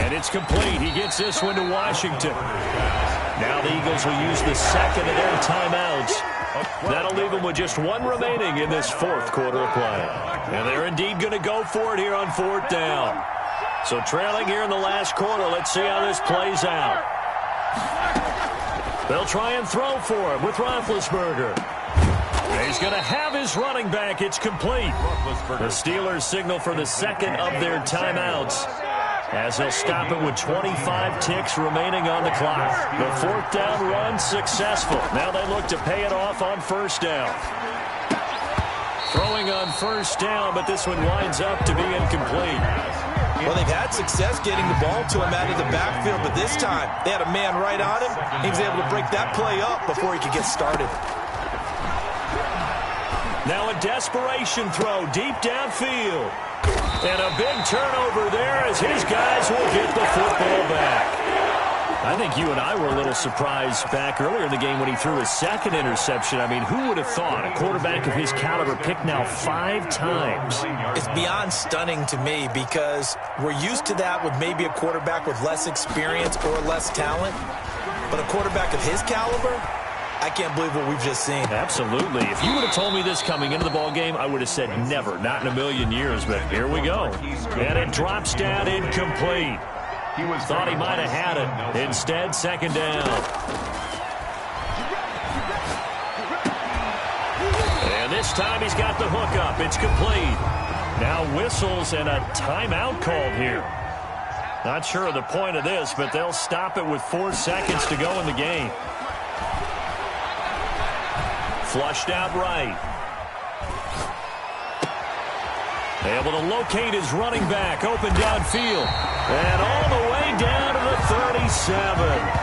Speaker 2: And it's complete. He gets this one to Washington. Now the Eagles will use the second of their timeouts. That'll leave them with just one remaining in this fourth quarter of play. And they're indeed going to go for it here on fourth down. So trailing here in the last quarter, let's see how this plays out. They'll try and throw for it with Roethlisberger. He's going to have his running back. It's complete. The Steelers signal for the second of their timeouts, as they'll stop it with 25 ticks remaining on the clock. The fourth down run successful. Now they look to pay it off on first down. Throwing on first down, but this one winds up to be incomplete.
Speaker 4: Well, they've had success getting the ball to him out of the backfield, but this time they had a man right on him. He was able to break that play up before he could get started.
Speaker 2: Now a desperation throw deep downfield. And a big turnover there as his guys will get the football back. I think you and I were a little surprised back earlier in the game when he threw his second interception. I mean, who would have thought a quarterback of his caliber picked now 5 times?
Speaker 4: It's beyond stunning to me because we're used to that with maybe a quarterback with less experience or less talent. But a quarterback of his caliber, I can't believe what we've just seen.
Speaker 2: Absolutely. If you would have told me this coming into the ball game, I would have said never, not in a million years. But here we go. And it drops down incomplete. Thought he might have had it. Instead, second down. And this time he's got the hook up. It's complete. Now whistles and a timeout called here. Not sure of the point of this, but they'll stop it with 4 seconds to go in the game. Flushed out right. Able to locate his running back, open downfield. And all the way down to the 37.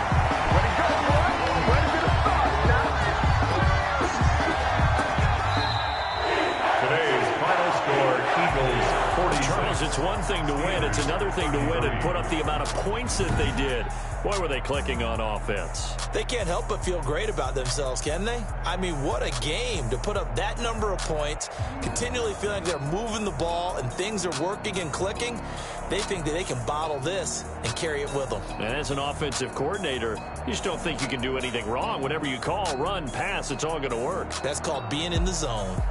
Speaker 2: Charles, it's one thing to win. It's another thing to win and put up the amount of points that they did. Boy, were they clicking on offense.
Speaker 4: They can't help but feel great about themselves, can they? I mean, what a game to put up that number of points, continually feeling like they're moving the ball and things are working and clicking. They think that they can bottle this and carry it with them.
Speaker 2: And as an offensive coordinator, you just don't think you can do anything wrong. Whatever you call, run, pass, it's all going to work.
Speaker 4: That's called being in the zone.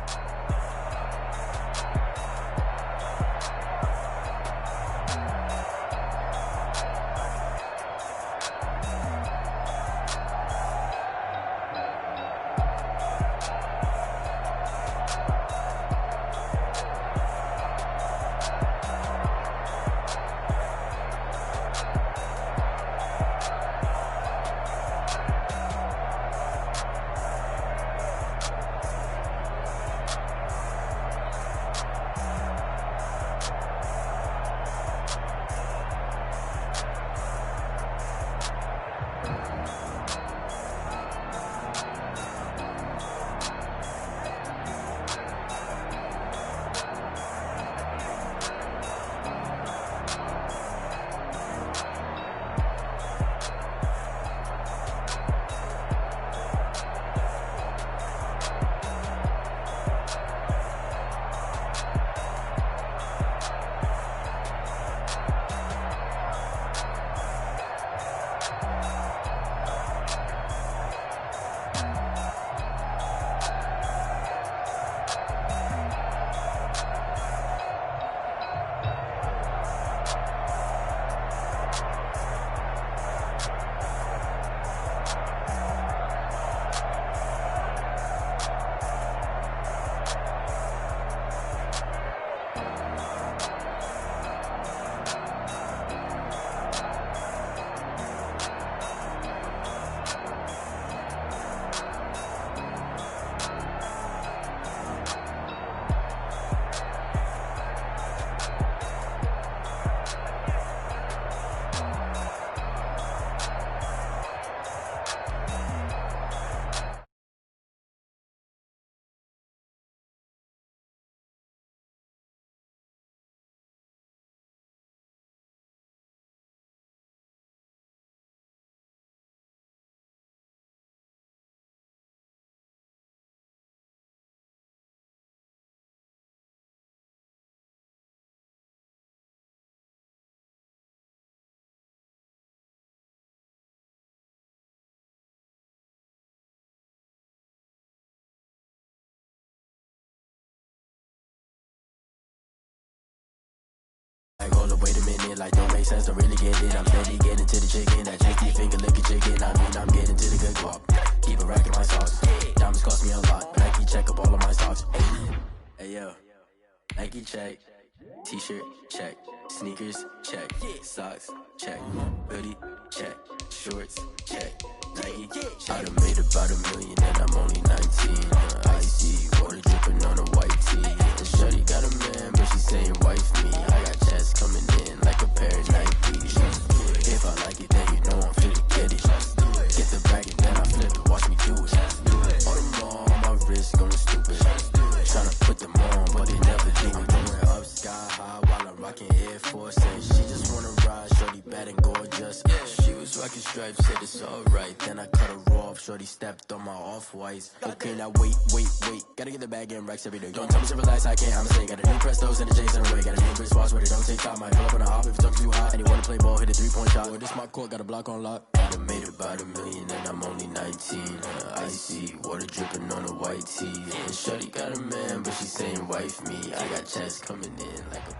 Speaker 6: like don't make sense, don't really get it. I'm steady getting to the chicken, that tricky finger licking chicken. I mean, I'm getting to the good guap. Keep a rack in my socks. Diamonds cost me a lot, but Nike check up all of my stocks. Hey yo, Nike check, t-shirt check, sneakers check, socks check, hoodie check, shorts check, Nike. I done made about $1 million and I'm only 19. Icy water dripping on a white tee. And shorty got a man, but she saying wife me. I got chats coming in like a pair of Nikes. If I like it, then you know I'm finna get it. Get the bag and then I flip it, watch me do it. All them all on my wrist going stupid. Tryna put them on, but they never do it. Going up sky high while I'm rocking Air Force. And she just wanna ride, shorty bad and gorgeous. She was rocking stripes, said it's alright. Then I cut her off, shorty stepped on my off-whites. Okay, now wait. Gotta get the bag and racks every day. Don't tell me to relax, I can't, I'ma say. Got a new Prestos and a J's in a way. Got a new Chris Foss where they don't take time. Might pull up on a hop if it's up too hot. And you wanna play ball, hit a 3-point shot. Or this my court, got a block on lock. I done made about $1 million and I'm only 19. Icy water dripping on a white tee. And shorty got a man, but she saying wife me. I got chats coming in like a...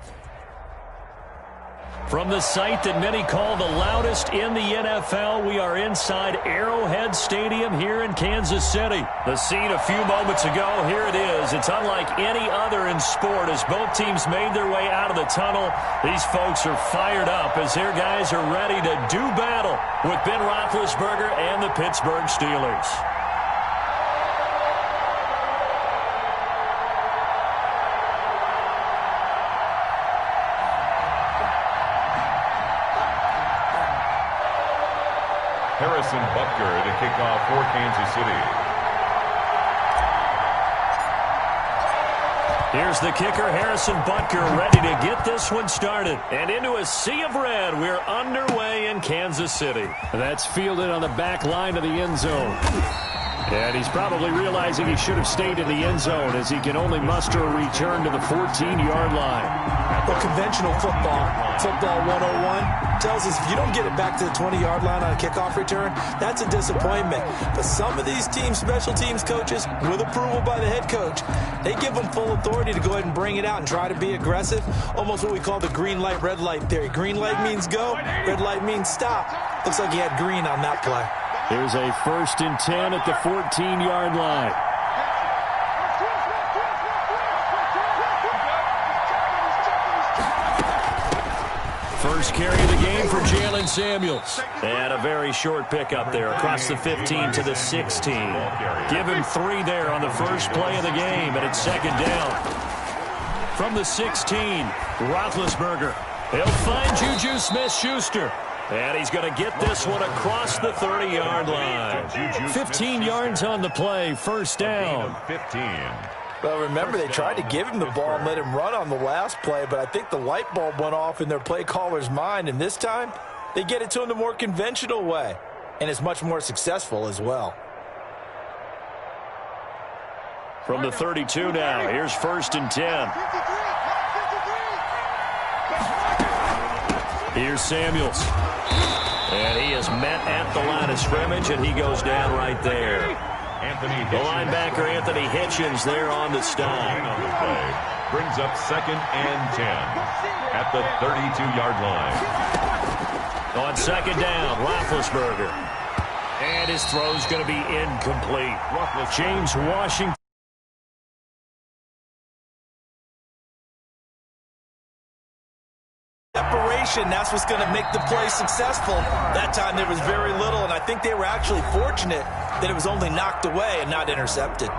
Speaker 2: From the site that many call the loudest in the NFL, we are inside Arrowhead Stadium here in Kansas City. The scene a few moments ago, here it is. It's unlike any other in sport as both teams made their way out of the tunnel. These folks are fired up as their guys are ready to do battle with Ben Roethlisberger and the Pittsburgh Steelers.
Speaker 3: Harrison Butker to kick off for Kansas City.
Speaker 2: Here's the kicker, Harrison Butker, ready to get this one started. And into a sea of red, we're underway in Kansas City. That's fielded on the back line of the end zone. And he's probably realizing he should have stayed in the end zone as he can only muster a return to the 14-yard line.
Speaker 4: Well, conventional football 101, tells us if you don't get it back to the 20-yard line on a kickoff return, that's a disappointment. But some of these teams, special teams coaches, with approval by the head coach, they give them full authority to go ahead and bring it out and try to be aggressive. Almost what we call the green light, red light theory. Green light means go, red light means stop. Looks like he had green on that play.
Speaker 2: Here's a 1st and 10 at the 14-yard line. First carry of the game for Jalen Samuels. And a very short pickup there across the 15 to the 16. Give him 3 there on the first play of the game, and it's 2nd down. From the 16, Roethlisberger. He'll find Juju Smith-Schuster. And he's going to get this one across the 30-yard line. 15 yards on the play, 1st down.
Speaker 3: 15.
Speaker 4: Well, remember, they tried to give him the ball and let him run on the last play, but I think the light bulb went off in their play caller's mind, and this time they get it to him the more conventional way, and it's much more successful as well.
Speaker 2: From the 32 now, here's 1st and 10. Here's Samuels. And he is met at the line of scrimmage, and he goes down right there. The linebacker, Anthony Hitchens, there on the stop.
Speaker 3: Brings up 2nd and 10 at the 32-yard line.
Speaker 2: On 2nd down, Roethlisberger. And his throw's going to be incomplete. James Washington.
Speaker 4: Separation, that's what's going to make the play successful. That time there was very little, and I think they were actually fortunate that it was only knocked away and not intercepted.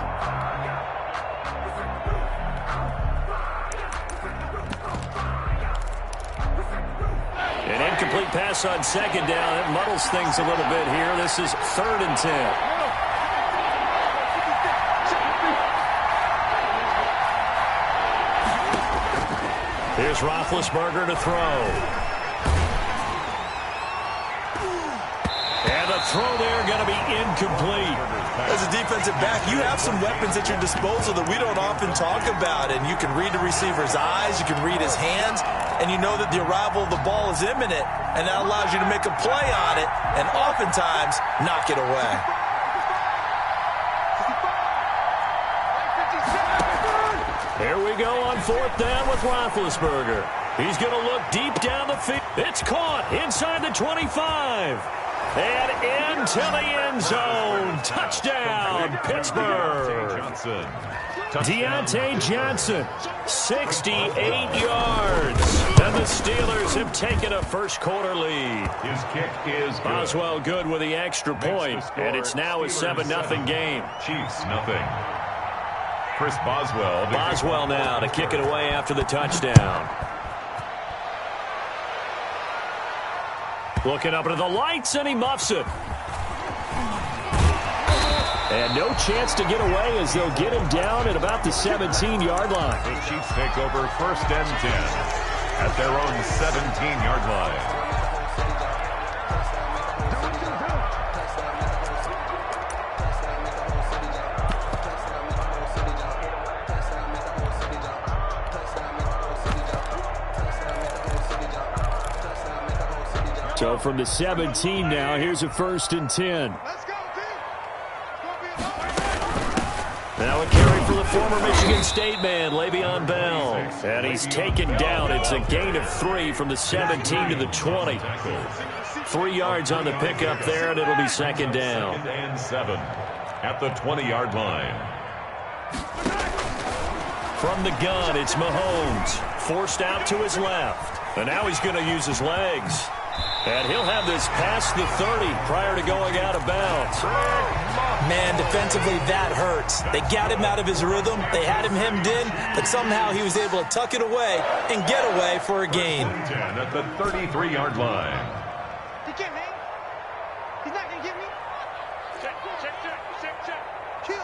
Speaker 2: An incomplete pass on 2nd down. It muddles things a little bit here. This is 3rd and 10. Here's Roethlisberger to throw. And the throw there going to be incomplete.
Speaker 4: As a defensive back, you have some weapons at your disposal that we don't often talk about, and you can read the receiver's eyes, you can read his hands, and you know that the arrival of the ball is imminent, and that allows you to make a play on it and oftentimes knock it away.
Speaker 2: Here we go on 4th down with Roethlisberger. He's going to look deep down the field. It's caught inside the 25. And into the end zone. Touchdown, Pittsburgh. Deontay Johnson, 68 yards. And the Steelers have taken a first-quarter lead.
Speaker 3: His kick is good.
Speaker 2: Boswell good with the extra point, and it's now a 7-0 game.
Speaker 3: Chiefs, nothing. Chris Boswell.
Speaker 2: Boswell now to kick it away after the touchdown. Looking up into the lights, and he muffs it. And no chance to get away as they'll get him down at about the 17-yard line.
Speaker 3: The Chiefs take over 1st and 10 at their own 17-yard line.
Speaker 2: So from the 17 now, here's a 1st and 10. Now a carry for the former Michigan State man, Le'Veon Bell. And he's taken down. It's a gain of 3 from the 17 to the 20. 3 yards on the pickup there, and it'll be 2nd down.
Speaker 3: 2nd and 7 at the 20-yard line.
Speaker 2: From the gun, it's Mahomes. Forced out to his left. And now he's going to use his legs. And he'll have this past the 30 prior to going out of bounds.
Speaker 4: Man, defensively, that hurts. They got him out of his rhythm. They had him hemmed in, but somehow he was able to tuck it away and get away for a gain.
Speaker 3: 10 at the 33-yard line.
Speaker 5: He can't hang. He's not going to get me. Check. Kill.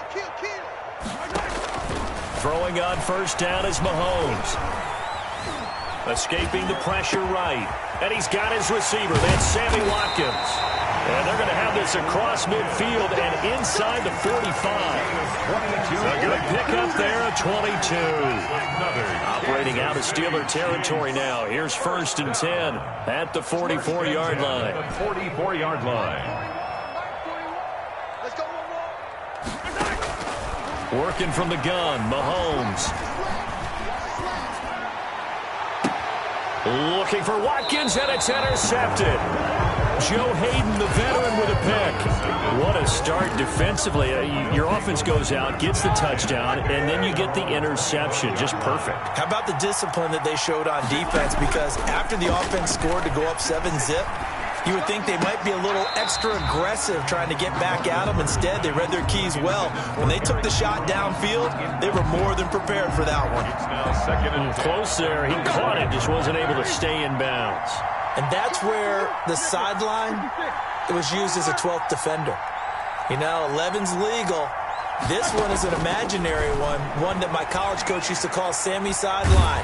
Speaker 2: Throwing on 1st down is Mahomes. Escaping the pressure right. And he's got his receiver. That's Sammy Watkins. And they're going to have this across midfield and inside the 45. A good pickup there at 22. Operating out of Steeler territory now. Here's 1st and 10 at the 44-yard line.
Speaker 3: 44-yard line.
Speaker 5: Let's go one more.
Speaker 2: Working from the gun, Mahomes. Looking for Watkins, and it's intercepted. Joe Hayden, the veteran, with a pick. What a start defensively. Your offense goes out, gets the touchdown, and then you get the interception. Just perfect.
Speaker 4: How about the discipline that they showed on defense? Because after the offense scored to go up 7-zip, you would think they might be a little extra aggressive trying to get back at them. Instead, they read their keys well. When they took the shot downfield, they were more than prepared for that one.
Speaker 3: It's now 2nd and 10.
Speaker 2: Close there. He caught it, just wasn't able to stay in bounds.
Speaker 4: And that's where the sideline, it was used as a 12th defender. You know, 11's legal. This one is an imaginary one that my college coach used to call Sammy Sideline.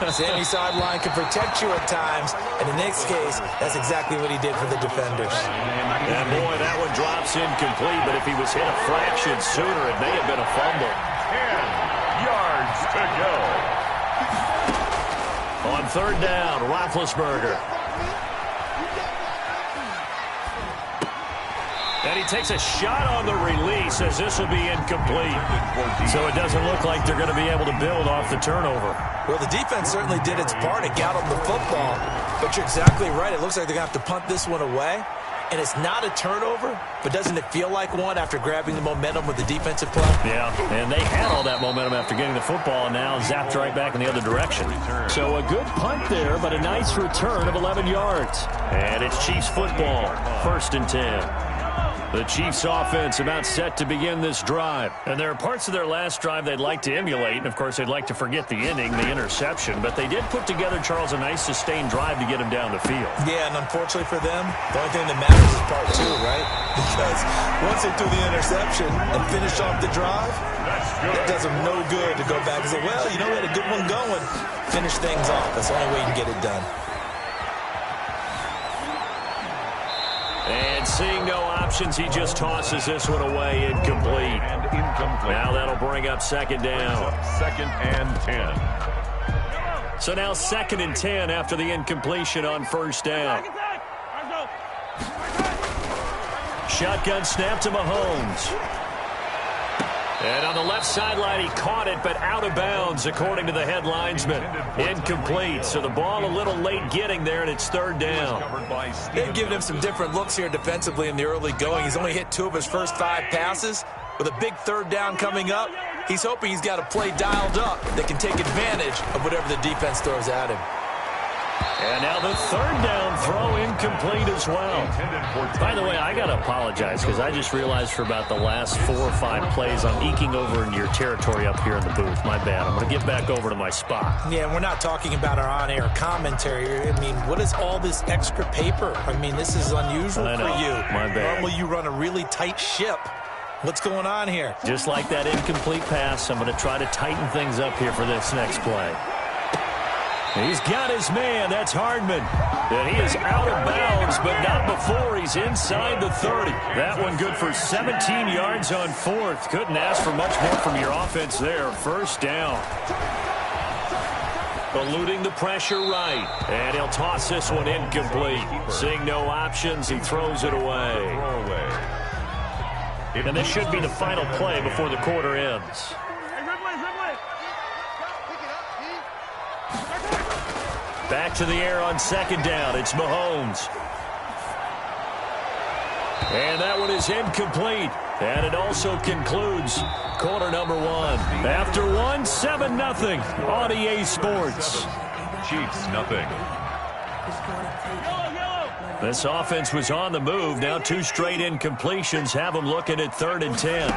Speaker 4: Sammy Sideline can protect you at times, and in this case, that's exactly what he did for the defenders.
Speaker 2: And boy, that one drops incomplete, but if he was hit a fraction sooner, it may have been a fumble.
Speaker 3: 10 yards to go.
Speaker 2: On 3rd down, Roethlisberger. And he takes a shot on the release as this will be incomplete. So it doesn't look like they're going to be able to build off the turnover.
Speaker 4: Well, the defense certainly did its part. It got them the football. But you're exactly right. It looks like they're going to have to punt this one away. And it's not a turnover, but doesn't it feel like one after grabbing the momentum with the defensive play?
Speaker 2: Yeah, and they had all that momentum after getting the football and now zapped right back in the other direction. So a good punt there, but a nice return of 11 yards. And it's Chiefs football, 1st and 10. The Chiefs offense about set to begin this drive. And there are parts of their last drive they'd like to emulate. And, of course, they'd like to forget the ending, the interception. But they did put together, Charles, a nice sustained drive to get him down the field.
Speaker 4: Yeah, and unfortunately for them, the only thing that matters is part 2, right? Because once they threw the interception and finished off the drive, it does them no good to go back and say, well, you know, we had a good one going. Finish things off. That's the only way you can get it done.
Speaker 2: And seeing no options, he just tosses this one away, incomplete.
Speaker 3: And incomplete.
Speaker 2: Now that'll bring up 2nd down.
Speaker 3: 2nd and 10.
Speaker 2: So now 2nd and 10 after the incompletion on 1st down. Shotgun snap to Mahomes. And on the left sideline, he caught it, but out of bounds, according to the head linesman. Incomplete, so the ball a little late getting there, and it's third down.
Speaker 4: They've given him some different looks here defensively in the early going. He's only hit 2 of his first 5 passes. With a big third down coming up, he's hoping he's got a play dialed up that can take advantage of whatever the defense throws at him.
Speaker 2: And now the third down throw incomplete as well. By the way, I got to apologize because I just realized for about the last 4 or 5 plays I'm eking over into your territory up here in the booth. My bad. I'm going to get back over to my spot.
Speaker 4: Yeah, we're not talking about our on-air commentary. I mean, what is all this extra paper? I mean, this is unusual for you.
Speaker 2: My bad.
Speaker 4: Normally you run a really tight ship. What's going on here?
Speaker 2: Just like that incomplete pass, I'm going to try to tighten things up here for this next play. He's got his man. That's Hardman. And he is out of bounds, but not before he's inside the 30. That one good for 17 yards on 4th. Couldn't ask for much more from your offense there. First down. Eluding the pressure right. And he'll toss this one incomplete. Seeing no options, he throws it away. And this should be the final play before the quarter ends. Back to the air on second down. It's Mahomes. And that one is incomplete. And it also concludes quarter number 1. After 1, 7-0 on EA Sports.
Speaker 3: Chiefs, nothing.
Speaker 2: This offense was on the move. Now 2 straight incompletions have them looking at 3rd and 10.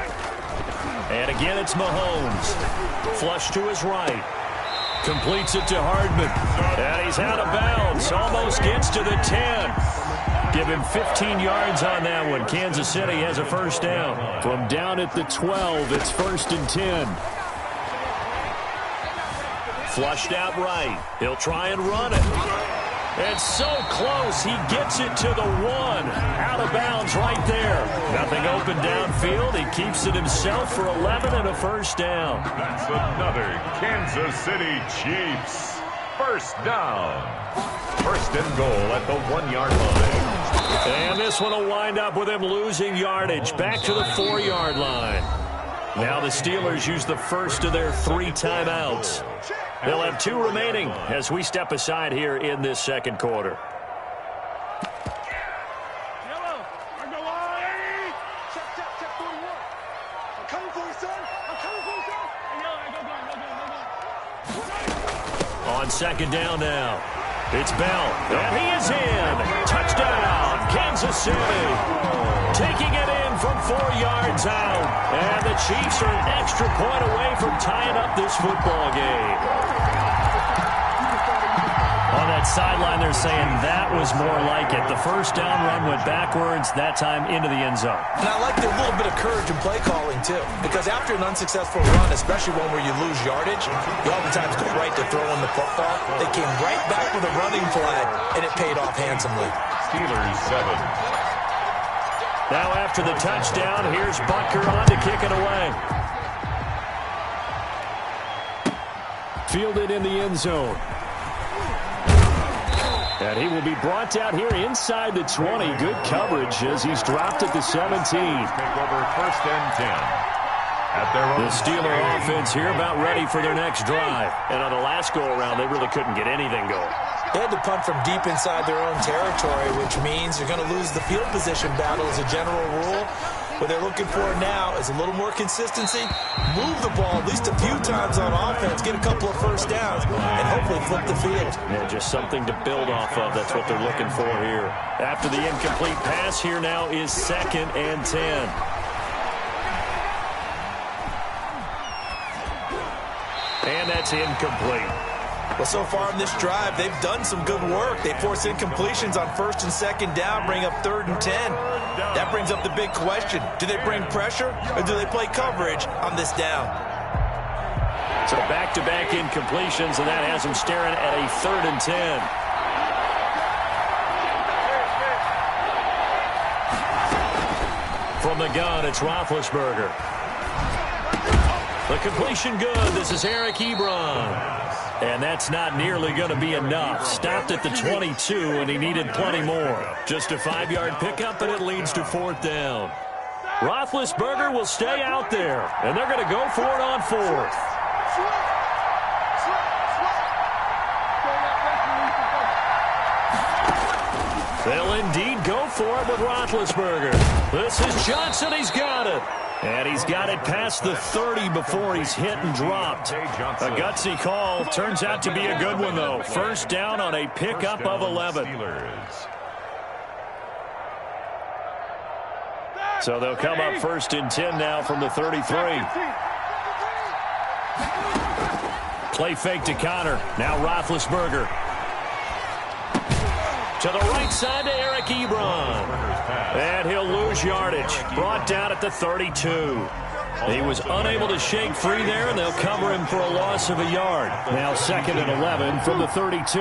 Speaker 2: And again, it's Mahomes. Flush to his right. Completes it to Hardman. And he's out of bounds. Almost gets to the 10. Give him 15 yards on that one. Kansas City has a first down. From down at the 12, it's 1st and 10. Flushed out right. He'll try and run it. It's so close, he gets it to the 1. Out of bounds right there. Nothing open downfield. He keeps it himself for 11 and a first down.
Speaker 3: That's another Kansas City Chiefs. First down. First and goal at the 1-yard line.
Speaker 2: And this one will wind up with him losing yardage. Back to the 4-yard line. Now the Steelers use the first of their 3 timeouts. They'll have 2 remaining as we step aside here in this second quarter. On second down now. It's Bell. And he is in. Touchdown, Kansas City. Taking it in from 4 yards out. And the Chiefs are an extra point away from tying up this football game. On that sideline, they're saying that was more like it. The first down run went backwards, that time into the end zone.
Speaker 4: And I like their little bit of courage in play calling, too. Because after an unsuccessful run, especially one where you lose yardage, you oftentimes go right to throwing the football. They came right back with a running flag, and it paid off handsomely.
Speaker 3: Steelers 7.
Speaker 2: Now after the touchdown, here's Butker on to kick it away. Fielded in the end zone. And he will be brought down here inside the 20. Good coverage as he's dropped at the 17.
Speaker 3: Take over 1st and 10. At their own
Speaker 2: the Steeler offense here about ready for their next drive. And on the last go-around, they really couldn't get anything going.
Speaker 4: They had to punt from deep inside their own territory, which means they're going to lose the field position battle as a general rule. What they're looking for now is a little more consistency, move the ball at least a few times on offense, get a couple of first downs, and hopefully flip the field.
Speaker 2: Yeah, just something to build off of. That's what they're looking for here. After the incomplete pass, here now is 2nd and 10. And that's incomplete.
Speaker 4: Well, so far in this drive, they've done some good work. They force incompletions on 1st and 2nd down, bring up 3rd and 10. That brings up the big question. Do they bring pressure or do they play coverage on this down?
Speaker 2: So back-to-back incompletions, and that has them staring at a 3rd and 10. From the gun, it's Roethlisberger. The completion good. This is Eric Ebron. And that's not nearly going to be enough. Stopped at the 22, and he needed plenty more. Just a 5-yard pickup, and it leads to 4th down. Roethlisberger will stay out there, and they're going to go for it on fourth. They'll indeed go for it with Roethlisberger. This is Johnson. He's got it. And he's got it past the 30 before he's hit and dropped. A gutsy call. Turns out to be a good one, though. First down on a pickup of 11. So they'll come up first and 10 now from the 33. Play fake to Connor. Now Roethlisberger. To the right side to Eric Ebron. And he'll lose yardage. Brought down at the 32. He was unable to shake free there, and they'll cover him for a loss of a yard. Now 2nd and 11 from the 32.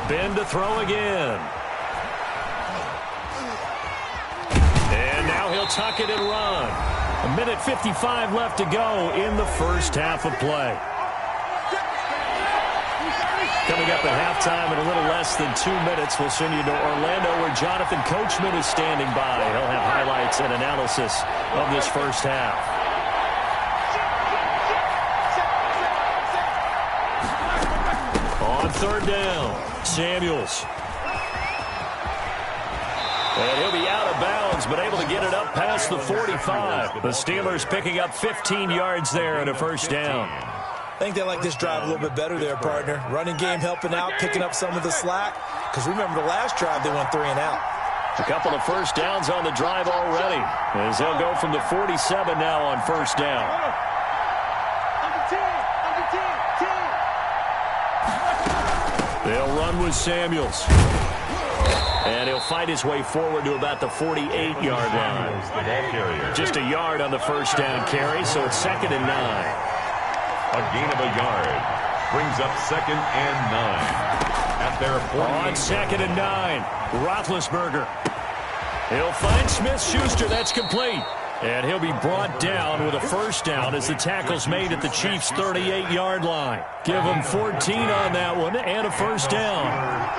Speaker 2: Ben to throw again. And now he'll tuck it and run. 1:55 left to go in the first half of play. Coming up at halftime in a little less than 2 minutes, we'll send you to Orlando where Jonathan Coachman is standing by. He'll have highlights and analysis of this first half. On third down, Samuels. And he'll be out of bounds, but able to get it up past the 45. The Steelers picking up 15 yards there and a first down.
Speaker 4: I think they like this drive a little bit better there, partner. Running game helping out, picking up some of the slack. Because remember the last drive, they went 3 and out.
Speaker 2: A couple of first downs on the drive already, as they'll go from the 47 now on first down. They'll run with Samuels. And he'll fight his way forward to about the 48-yard line. Just a yard on the first down carry, so it's 2nd and 9.
Speaker 3: A gain of a yard brings up 2nd and 9. At their 48.
Speaker 2: On 2nd and 9, Roethlisberger. He'll find Smith-Schuster. That's complete. And he'll be brought down with a first down as the tackle's made at the Chiefs' 38-yard line. Give him 14 on that one and a first down.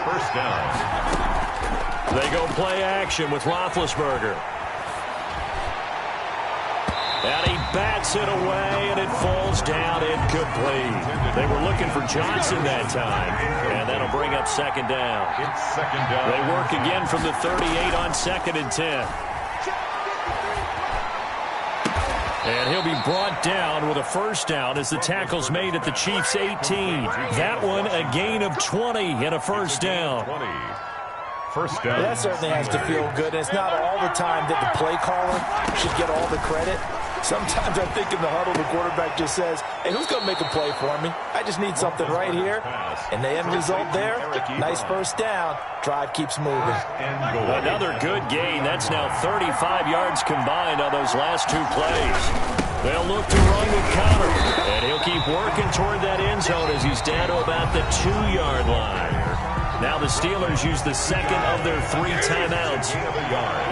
Speaker 3: First down.
Speaker 2: They go play action with Roethlisberger. And he bats it away, and it falls down incomplete. They were looking for Johnson that time, and that'll bring up 2nd down.
Speaker 3: It's 2nd down.
Speaker 2: They work again from the 38 on 2nd and 10. And he'll be brought down with a first down as the tackle's made at the Chiefs' 18. That one a gain of 20 and a first down.
Speaker 3: 20. First down.
Speaker 4: That certainly has to feel good. And it's not all the time that the play caller should get all the credit. Sometimes I think in the huddle, the quarterback just says, hey, who's going to make a play for me? I just need something right here. And the end result there, nice first down. Drive keeps moving.
Speaker 2: Another good gain. That's now 35 yards combined on those last 2 plays. They'll look to run with Connor. And he'll keep working toward that end zone as he's down to about the 2-yard line. Now the Steelers use the 2nd of their 3 timeouts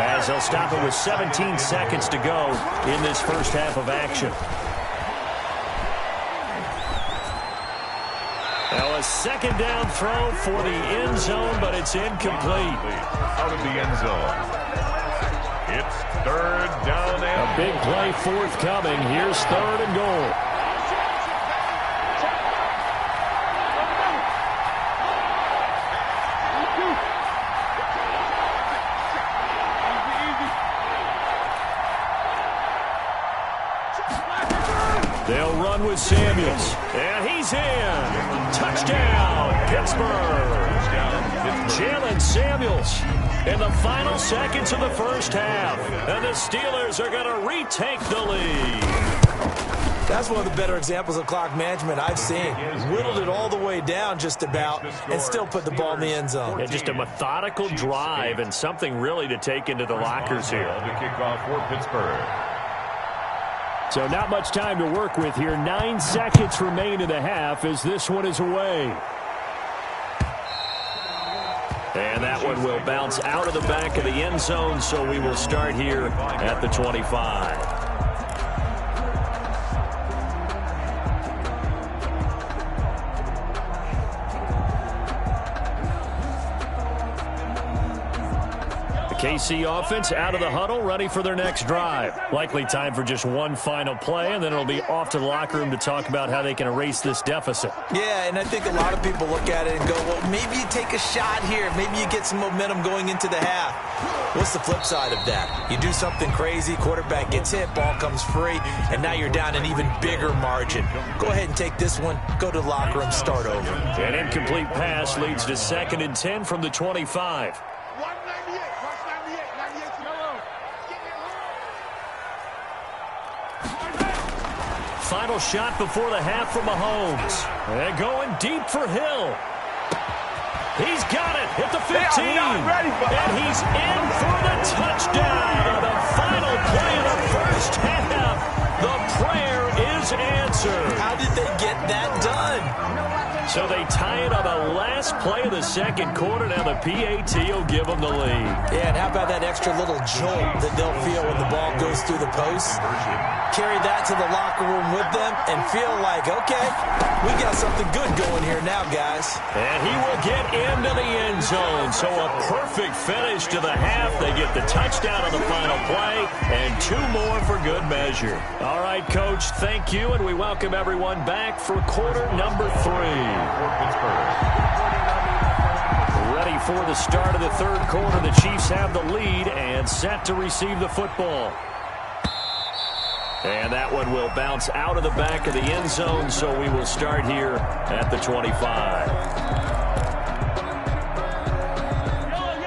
Speaker 2: as they'll stop it with 17 seconds to go in this first half of action. Now a 2nd down throw for the end zone, but it's incomplete.
Speaker 3: Out of the end zone. It's 3rd down and
Speaker 2: a big play forthcoming. Here's 3rd and goal. They'll run with Samuels. And he's in. Touchdown, Pittsburgh. Jalen Samuels in the final seconds of the first half. And the Steelers are going to retake the lead.
Speaker 4: That's one of the better examples of clock management I've seen. Whittled it all the way down just about and still put the ball in the end zone.
Speaker 2: Yeah, just a methodical drive and something really to take into the lockers here.
Speaker 3: The kickoff for Pittsburgh.
Speaker 2: So not much time to work with here. 9 seconds remain in the half as this one is away. And that one will bounce out of the back of the end zone, so we will start here at the 25. KC offense out of the huddle, ready for their next drive. Likely time for just one final play, and then it'll be off to the locker room to talk about how they can erase this deficit.
Speaker 4: Yeah, and I think a lot of people look at it and go, well, maybe you take a shot here. Maybe you get some momentum going into the half. What's the flip side of that? You do something crazy, quarterback gets hit, ball comes free, and now you're down an even bigger margin. Go ahead and take this one, go to the locker room, start over.
Speaker 2: An incomplete pass leads to 2nd and 10 from the 25.
Speaker 5: 198, plus 98, 98 to go.
Speaker 2: Final shot before the half from Mahomes. And going deep for Hill. He's got it at the 15. And he's in for the touchdown. The final play of the first half. The prayer is answered.
Speaker 4: How did they get that done?
Speaker 2: So they tie it on the last play of the second quarter. Now the PAT will give them the lead.
Speaker 4: Yeah, and how about that extra little jolt that they'll feel when the ball goes through the posts? Carry that to the locker room with them and feel like, okay, we got something good going here now, guys.
Speaker 2: And he will get into the end zone. So a perfect finish to the half. They get the touchdown on the final play and 2 more for good measure. All right, Coach, thank you, and we welcome everyone back for quarter number 3. Ready for the start of the third quarter. The Chiefs have the lead and set to receive the football. And that one will bounce out of the back of the end zone, so we will start here at the 25.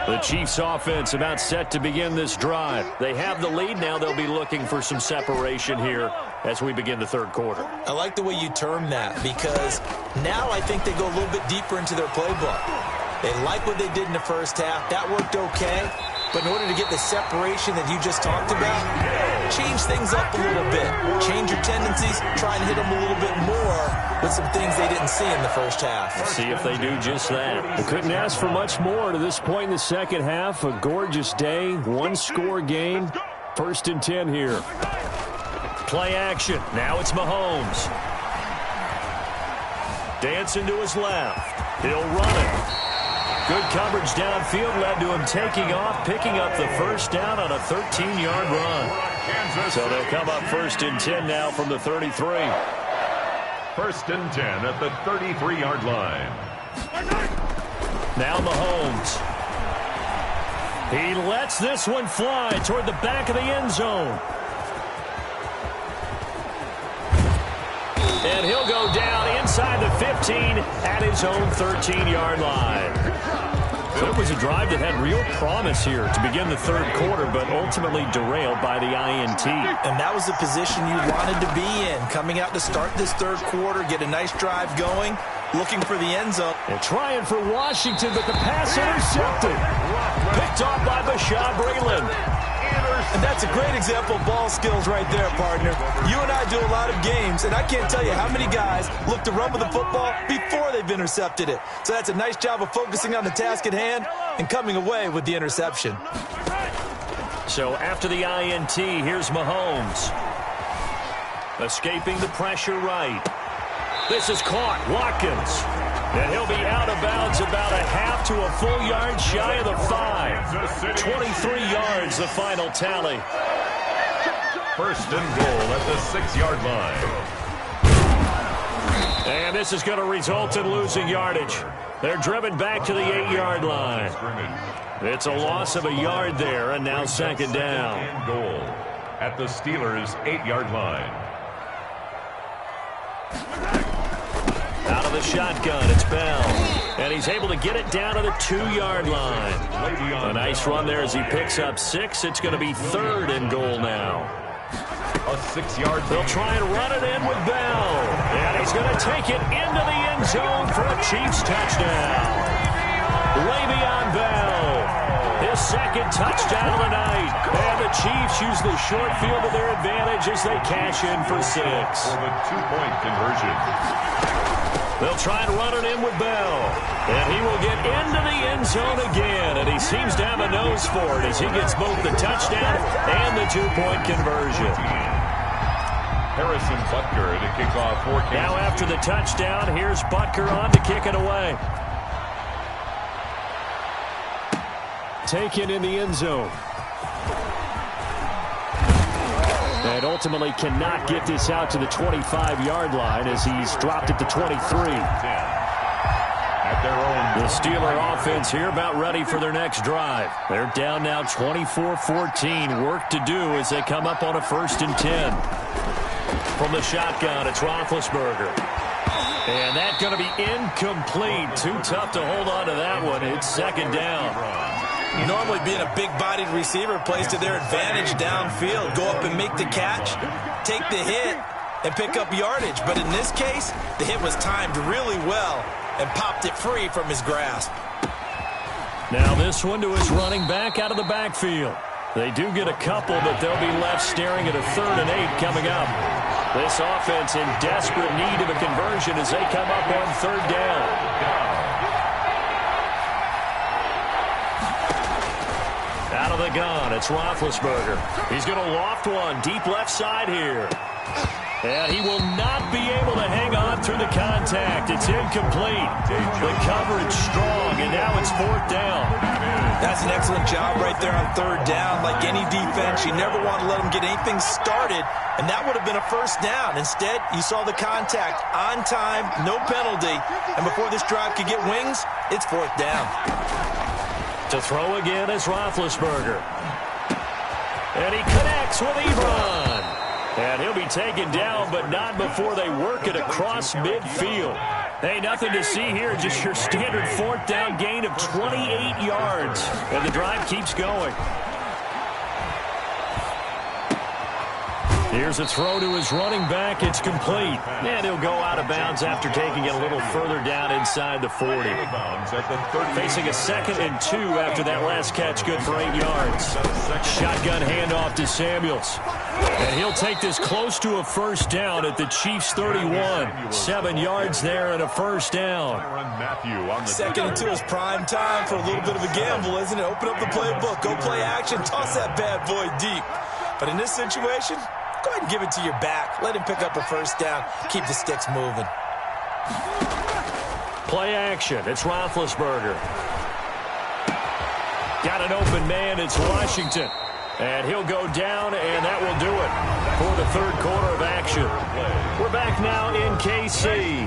Speaker 2: The Chiefs offense about set to begin this drive. They have the lead. Now they'll be looking for some separation here as we begin the third quarter.
Speaker 4: I like the way you term that, because now I think they go a little bit deeper into their playbook. They like what they did in the first half. That worked okay. But in order to get the separation that you just talked about, change things up a little bit. Change your tendencies. Try and hit them a little bit more with some things they didn't see in the first half.
Speaker 2: See if they do just that. We couldn't ask for much more to this point in the second half. A gorgeous day, one-score game. 1st and 10 here. Play action. Now it's Mahomes. Dancing to his left. He'll run it. Good coverage downfield led to him taking off, picking up the first down on a 13-yard run. So they'll come up 1st and 10 now from the 33.
Speaker 3: 1st and 10 at the 33-yard line.
Speaker 2: Now Mahomes. He lets this one fly toward the back of the end zone. And he'll go down inside the 15 at his own 13-yard line. So it was a drive that had real promise here to begin the third quarter, but ultimately derailed by the INT.
Speaker 4: And that was the position you wanted to be in, coming out to start this third quarter, get a nice drive going, looking for the end zone.
Speaker 2: And trying for Washington, but the pass intercepted. Picked off by Bashaud Breeland.
Speaker 4: And that's a great example of ball skills right there, partner. You and I do a lot of games, and I can't tell you how many guys look to run with the football before they've intercepted it. So that's a nice job of focusing on the task at hand and coming away with the interception.
Speaker 2: So after the INT, here's Mahomes. Escaping the pressure right. This is caught. Watkins. And he'll be out of bounds about a half to a full yard shy of the 5. 23 yards, the final tally.
Speaker 3: 1st and goal at the 6-yard line.
Speaker 2: And this is going to result in losing yardage. They're driven back to the 8-yard line. It's a loss of a yard there, and now 2nd down.
Speaker 3: And goal at the Steelers' 8-yard line.
Speaker 2: Out of the shotgun, it's Bell. And he's able to get it down to the 2-yard line. A nice run there as he picks up 6. It's going to be 3rd and goal now.
Speaker 3: A 6-yard.
Speaker 2: They'll try and run it in with Bell. And he's going to take it into the end zone for a Chiefs touchdown. Le'Veon Bell, his 2nd touchdown of the night. And the Chiefs use the short field to their advantage as they cash in for 6.
Speaker 3: For the 2-point conversion.
Speaker 2: They'll try and run it in with Bell. And he will get into the end zone again. And he seems to have a nose for it as he gets both the touchdown and the 2-point conversion.
Speaker 3: Harrison Butker to kick off for Kansas.
Speaker 2: Now after the touchdown, here's Butker on to kick it away. taken in the end zone. And ultimately cannot get this out to the 25-yard line as he's dropped it to 23. The Steeler offense here about ready for their next drive. They're down now 24-14. Work to do as they come up on a 1st and 10. From the shotgun, it's Roethlisberger. And that's going to be incomplete. Too tough to hold on to that one. It's 2nd down.
Speaker 4: Normally being a big-bodied receiver plays to their advantage downfield. Go up and make the catch, take the hit, and pick up yardage. But in this case, the hit was timed really well and popped it free from his grasp.
Speaker 2: Now this one to his running back out of the backfield. They do get a couple, but they'll be left staring at a 3rd and 8 coming up. This offense in desperate need of a conversion as they come up on 3rd down. Out of the gun, it's Roethlisberger. He's going to loft one deep left side here. And he will not be able to hang on through the contact. It's incomplete. The coverage strong, and now it's 4th down.
Speaker 4: That's an excellent job right there on 3rd down. Like any defense, you never want to let them get anything started, and that would have been a 1st down. Instead, you saw the contact on time, no penalty, and before this drive could get wings, it's 4th down.
Speaker 2: To throw again is Roethlisberger. And he connects with Ebron. And he'll be taken down, but not before they work it across midfield. Hey, nothing to see here, just your standard 4th down gain of 28 yards. And the drive keeps going. Here's a throw to his running back. It's complete. And he'll go out of bounds after taking it a little further down inside the 40. Facing a 2nd and 2 after that last catch, good for 8 yards. Shotgun handoff to Samuels. And he'll take this close to a 1st down at the Chiefs' 31. 7 yards there and a 1st down.
Speaker 4: 2nd and 2 is prime time for a little bit of a gamble, isn't it? Open up the playbook, go play action, toss that bad boy deep. But in this situation, go ahead and give it to your back. Let him pick up a 1st down. Keep the sticks moving.
Speaker 2: Play action. It's Roethlisberger. Got an open man. It's Washington. And he'll go down, and that will do it for the 3rd quarter of action. We're back now in KC.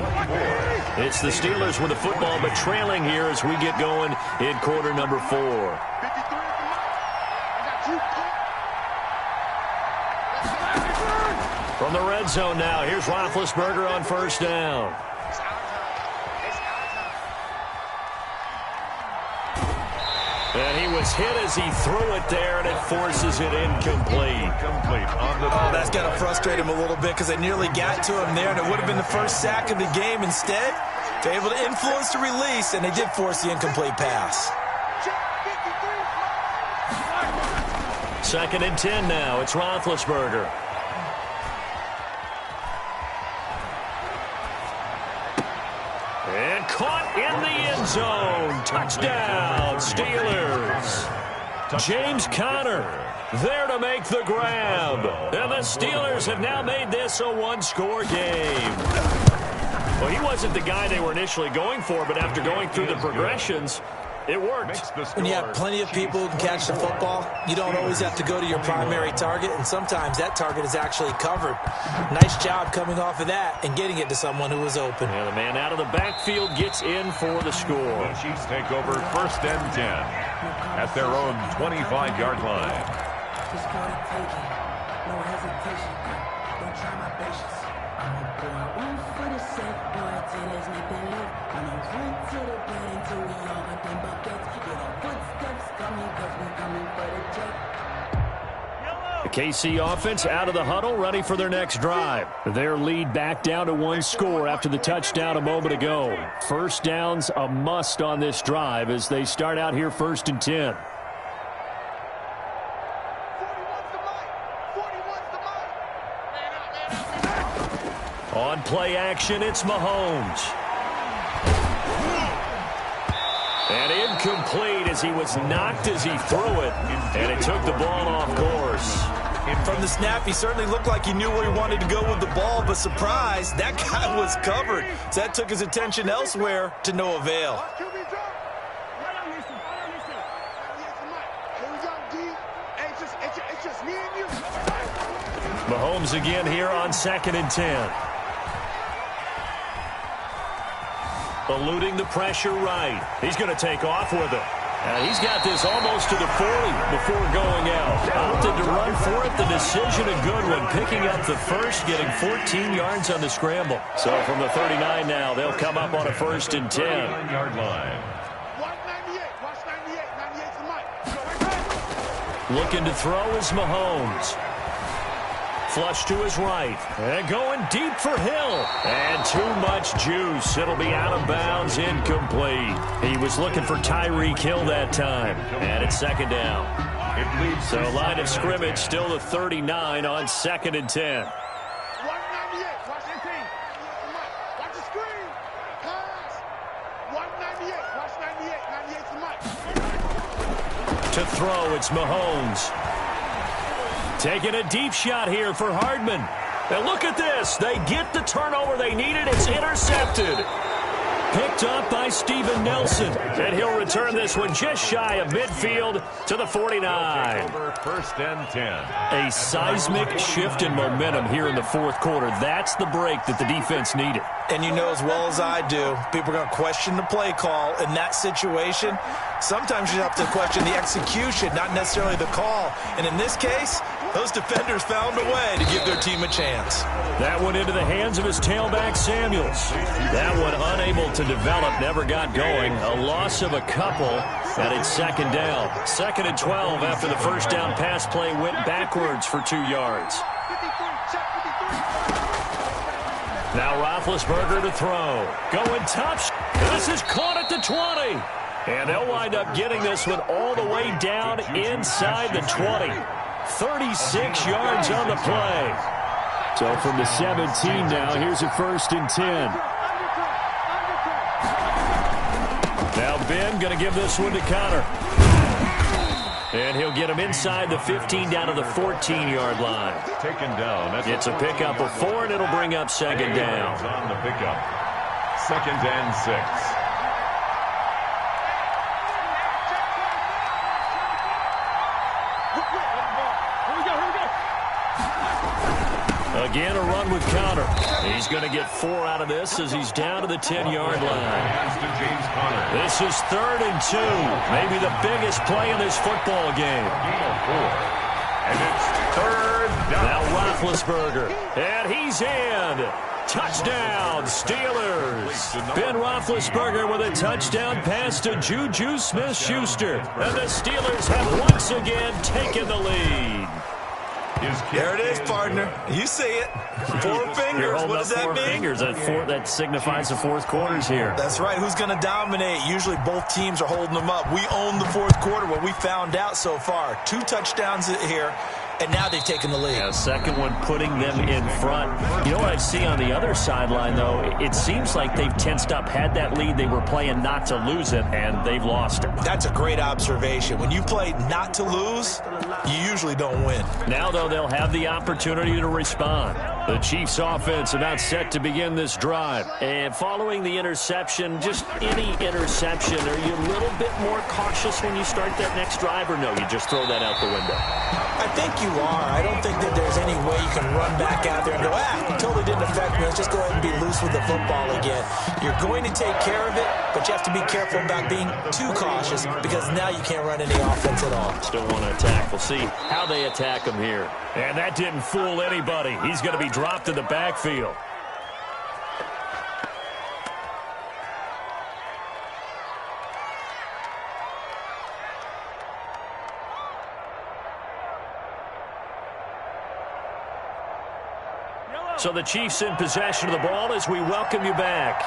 Speaker 2: It's the Steelers with the football, but trailing here as we get going in quarter number 4. From the red zone now, here's Roethlisberger on 1st down. And he was hit as he threw it there, and it forces it incomplete.
Speaker 4: Oh, that's got to frustrate him a little bit because they nearly got to him there, and it would have been the 1st sack of the game. Instead, they're able to influence the release, and they did force the incomplete pass.
Speaker 2: 2nd and 10 now. It's Roethlisberger. And caught in the end zone. Touchdown, Steelers. James Conner there to make the grab. And the Steelers have now made this a 1-score game. Well, he wasn't the guy they were initially going for, but after going through the progressions, it worked.
Speaker 4: When you have plenty of people who can catch the football, you don't always have to go to your primary target, and sometimes that target is actually covered. Nice job coming off of that and getting it to someone who was open.
Speaker 2: And the man out of the backfield gets in for the score.
Speaker 3: The Chiefs take over 1st and 10 at their own 25-yard line.
Speaker 1: Just call it taking, no hesitation. Don't try my patience. I'm a boy, one for the set, boy, till there's nothing left. I'm a run to the bed until we all got them buckets. Hear the footsteps coming, cause we coming for the check.
Speaker 2: The KC offense out of the huddle, ready for their next drive. Their lead back down to 1 score after the touchdown a moment ago. 1st down's a must on this drive as they start out here 1st and 10. On play action, it's Mahomes. And incomplete as he was knocked as he threw it. And it took the ball off course.
Speaker 4: From the snap, he certainly looked like he knew where he wanted to go with the ball, but surprise, that guy was covered. So that took his attention elsewhere to no avail.
Speaker 2: Mahomes again here on 2nd and 10. Eluding the pressure right. He's going to take off with it. He's got this almost to the 40 before going out. Opted to run for it. The decision a good one. Picking up the first, getting 14 yards on the scramble. So from the 39 now, they'll come up on a 1st and 10.
Speaker 3: 39-yard line.
Speaker 5: Watch 98. Watch 98. 98's the mic.
Speaker 2: Looking to throw is Mahomes. Flush to his right. And going deep for Hill. And too much juice. It'll be out of bounds, incomplete. He was looking for Tyreek Hill that time. And it's 2nd down. So line of scrimmage still the 39 on 2nd and 10.
Speaker 5: Watch 98. Watch 18. Watch the screen. Pass. Watch 98. Watch 98. 98's the mic.
Speaker 2: To throw, it's Mahomes. Taking a deep shot here for Hardman. And look at this. They get the turnover they needed. It's intercepted. Picked up by Steven Nelson. And he'll return this one just shy of midfield to the 49.
Speaker 3: 1st and 10.
Speaker 2: A seismic shift in momentum here in the 4th quarter. That's the break that the defense needed.
Speaker 4: And you know as well as I do, people are going to question the play call in that situation. Sometimes you have to question the execution, not necessarily the call. And in this case, those defenders found a way to give their team a chance.
Speaker 2: That one into the hands of his tailback, Samuels. That one unable to develop, never got going. A loss of a couple, and it's 2nd down. 2nd and 12 after the 1st down pass play went backwards for 2 yards. Now Roethlisberger to throw. Going top. This is caught at the 20. And they'll wind up getting this one all the way down inside the 20. 36 yards on the play. So from the 17 now, here's a 1st and 10. Now Ben going to give this one to Connor. And he'll get him inside the 15 down to the 14-yard line.
Speaker 3: Taken down.
Speaker 2: It's a pickup of 4, and it'll bring up 2nd down.
Speaker 3: On the pickup. 2nd and 6.
Speaker 2: Again, a run with Connor. He's going to get 4 out of this as he's down to the 10-yard line. This is 3rd and 2. Maybe the biggest play in this football game.
Speaker 3: And it's 3rd down.
Speaker 2: Now Roethlisberger. And he's in. Touchdown, Steelers. Ben Roethlisberger with a touchdown pass to Juju Smith-Schuster. And the Steelers have once again taken the lead.
Speaker 4: There it is, partner. You see it. 4 fingers. What does that mean?
Speaker 2: 4 fingers. That signifies the 4th quarter's here.
Speaker 4: That's right. Who's going to dominate? Usually both teams are holding them up. We own the 4th quarter, what we found out so far. 2 touchdowns here, and now they've taken the lead.
Speaker 2: Yeah, 2nd one putting them in front. You know what I see on the other sideline, though? It seems like they've tensed up, had that lead. They were playing not to lose it, and they've lost it.
Speaker 4: That's a great observation. When you play not to lose, you usually don't win.
Speaker 2: Now, though, they'll have the opportunity to respond. The Chiefs offense about set to begin this drive. And following the interception, just any interception, are you a little bit more cautious when you start that next drive, or no, you just throw that out the window?
Speaker 4: I think you are. I don't think that there's any way you can run back out there and go, it totally didn't affect me. Let's just go ahead and be loose with the football again. You're going to take care of it, but you have to be careful about being too cautious because now you can't run any offense at all.
Speaker 2: Still want to attack. We'll see how they attack him here. And that didn't fool anybody. He's going to be dropped in the backfield. So the Chiefs in possession of the ball as we welcome you back.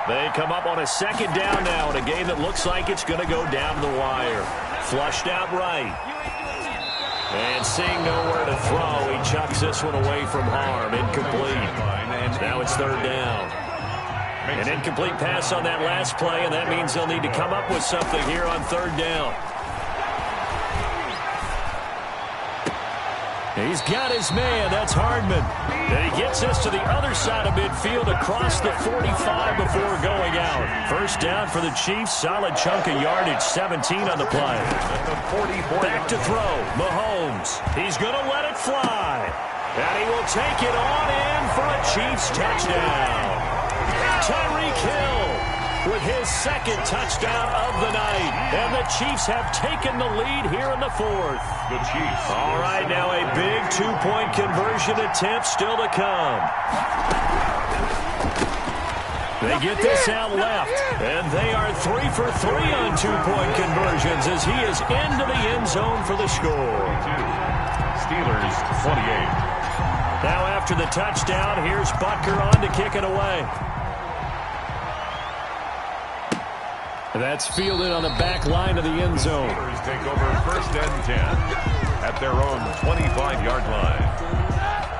Speaker 2: They come up on a 2nd down now in a game that looks like it's going to go down to the wire. Flushed out right. And seeing nowhere to throw, he chucks this one away from harm. Incomplete. Now it's 3rd down. An incomplete pass on that last play, and that means they'll need to come up with something here on 3rd down. He's got his man. That's Hardman. And he gets this to the other side of midfield across the 45 before going out. First down for the Chiefs. Solid chunk of yardage. 17 on the play. Back to throw. Mahomes. He's going to let it fly. And he will take it on in for a Chiefs touchdown. Tyreek Hill with his second touchdown of the night. And the Chiefs have taken the lead here in the fourth.
Speaker 3: The Chiefs.
Speaker 2: All right, now a big two-point conversion attempt still to come. They get this out left, and they are 3 for 3 on two-point conversions as he is into the end zone for the score.
Speaker 3: Steelers 28.
Speaker 2: Now after the touchdown, here's Butker on to kick it away. That's fielded on the back line of the end zone.
Speaker 3: Steelers take over first and 10 at their own 25-yard line.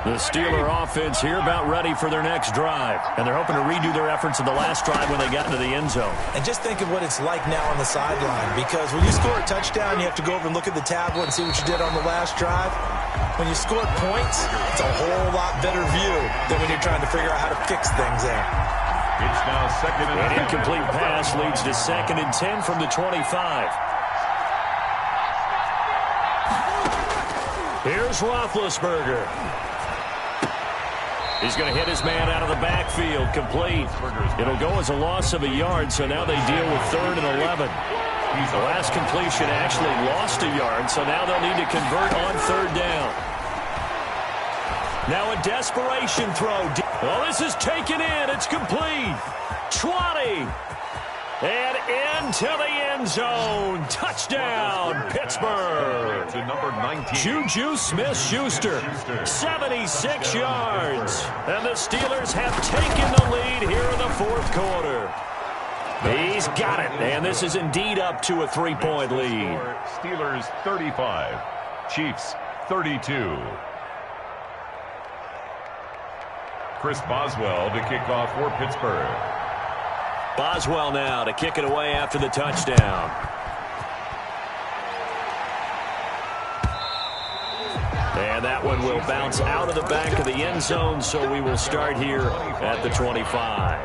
Speaker 2: The Steeler offense here about ready for their next drive. And they're hoping to redo their efforts in the last drive when they got into the end zone.
Speaker 4: And just think of what it's like now on the sideline. Because when you score a touchdown, you have to go over and look at the tablet and see what you did on the last drive. When you score points, it's a whole lot better view than when you're trying to figure out how to fix things there.
Speaker 3: It's now second and 10.
Speaker 2: An incomplete pass leads to second and 10 from the 25. Here's Roethlisberger. He's going to hit his man out of the backfield. Complete. It'll go as a loss of a yard, so now they deal with 3rd and 11. The last completion actually lost a yard, so now they'll need to convert on 3rd down. Now a desperation throw. Well, this is taken in. It's complete. 20. And into the end zone. Touchdown, Pittsburgh.
Speaker 3: To number 19.
Speaker 2: Juju Smith-Schuster, 76 yards. And the Steelers have taken the lead here in the fourth quarter. He's got it. And this is indeed up to a 3-point lead.
Speaker 3: Steelers 35. Chiefs 32. Chris Boswell to kick off for Pittsburgh.
Speaker 2: Boswell now to kick it away after the touchdown. And that one will bounce out of the back of the end zone, so we will start here at the 25.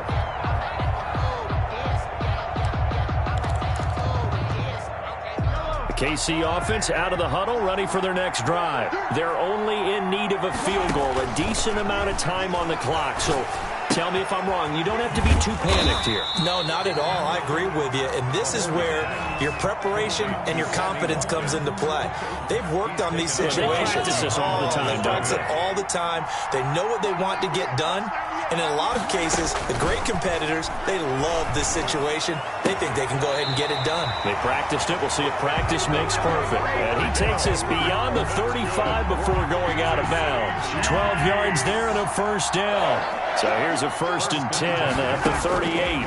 Speaker 2: KC offense out of the huddle, ready for their next drive. They're only in need of a field goal, a decent amount of time on the clock. So tell me if I'm wrong. You don't have to be too panicked here.
Speaker 4: No, not at all. I agree with you. And this is where your preparation and your confidence comes into play. They've worked on these situations.
Speaker 2: They practice this all the time,
Speaker 4: They practice it all the time. They know what they want to get done. And in a lot of cases, the great competitors, they love this situation. They think they can go ahead and get it done.
Speaker 2: They practiced it. We'll see if practice makes perfect. And he takes us beyond the 35 before going out of bounds. 12 yards there and a first down. So here's a 1st and 10 at the 38.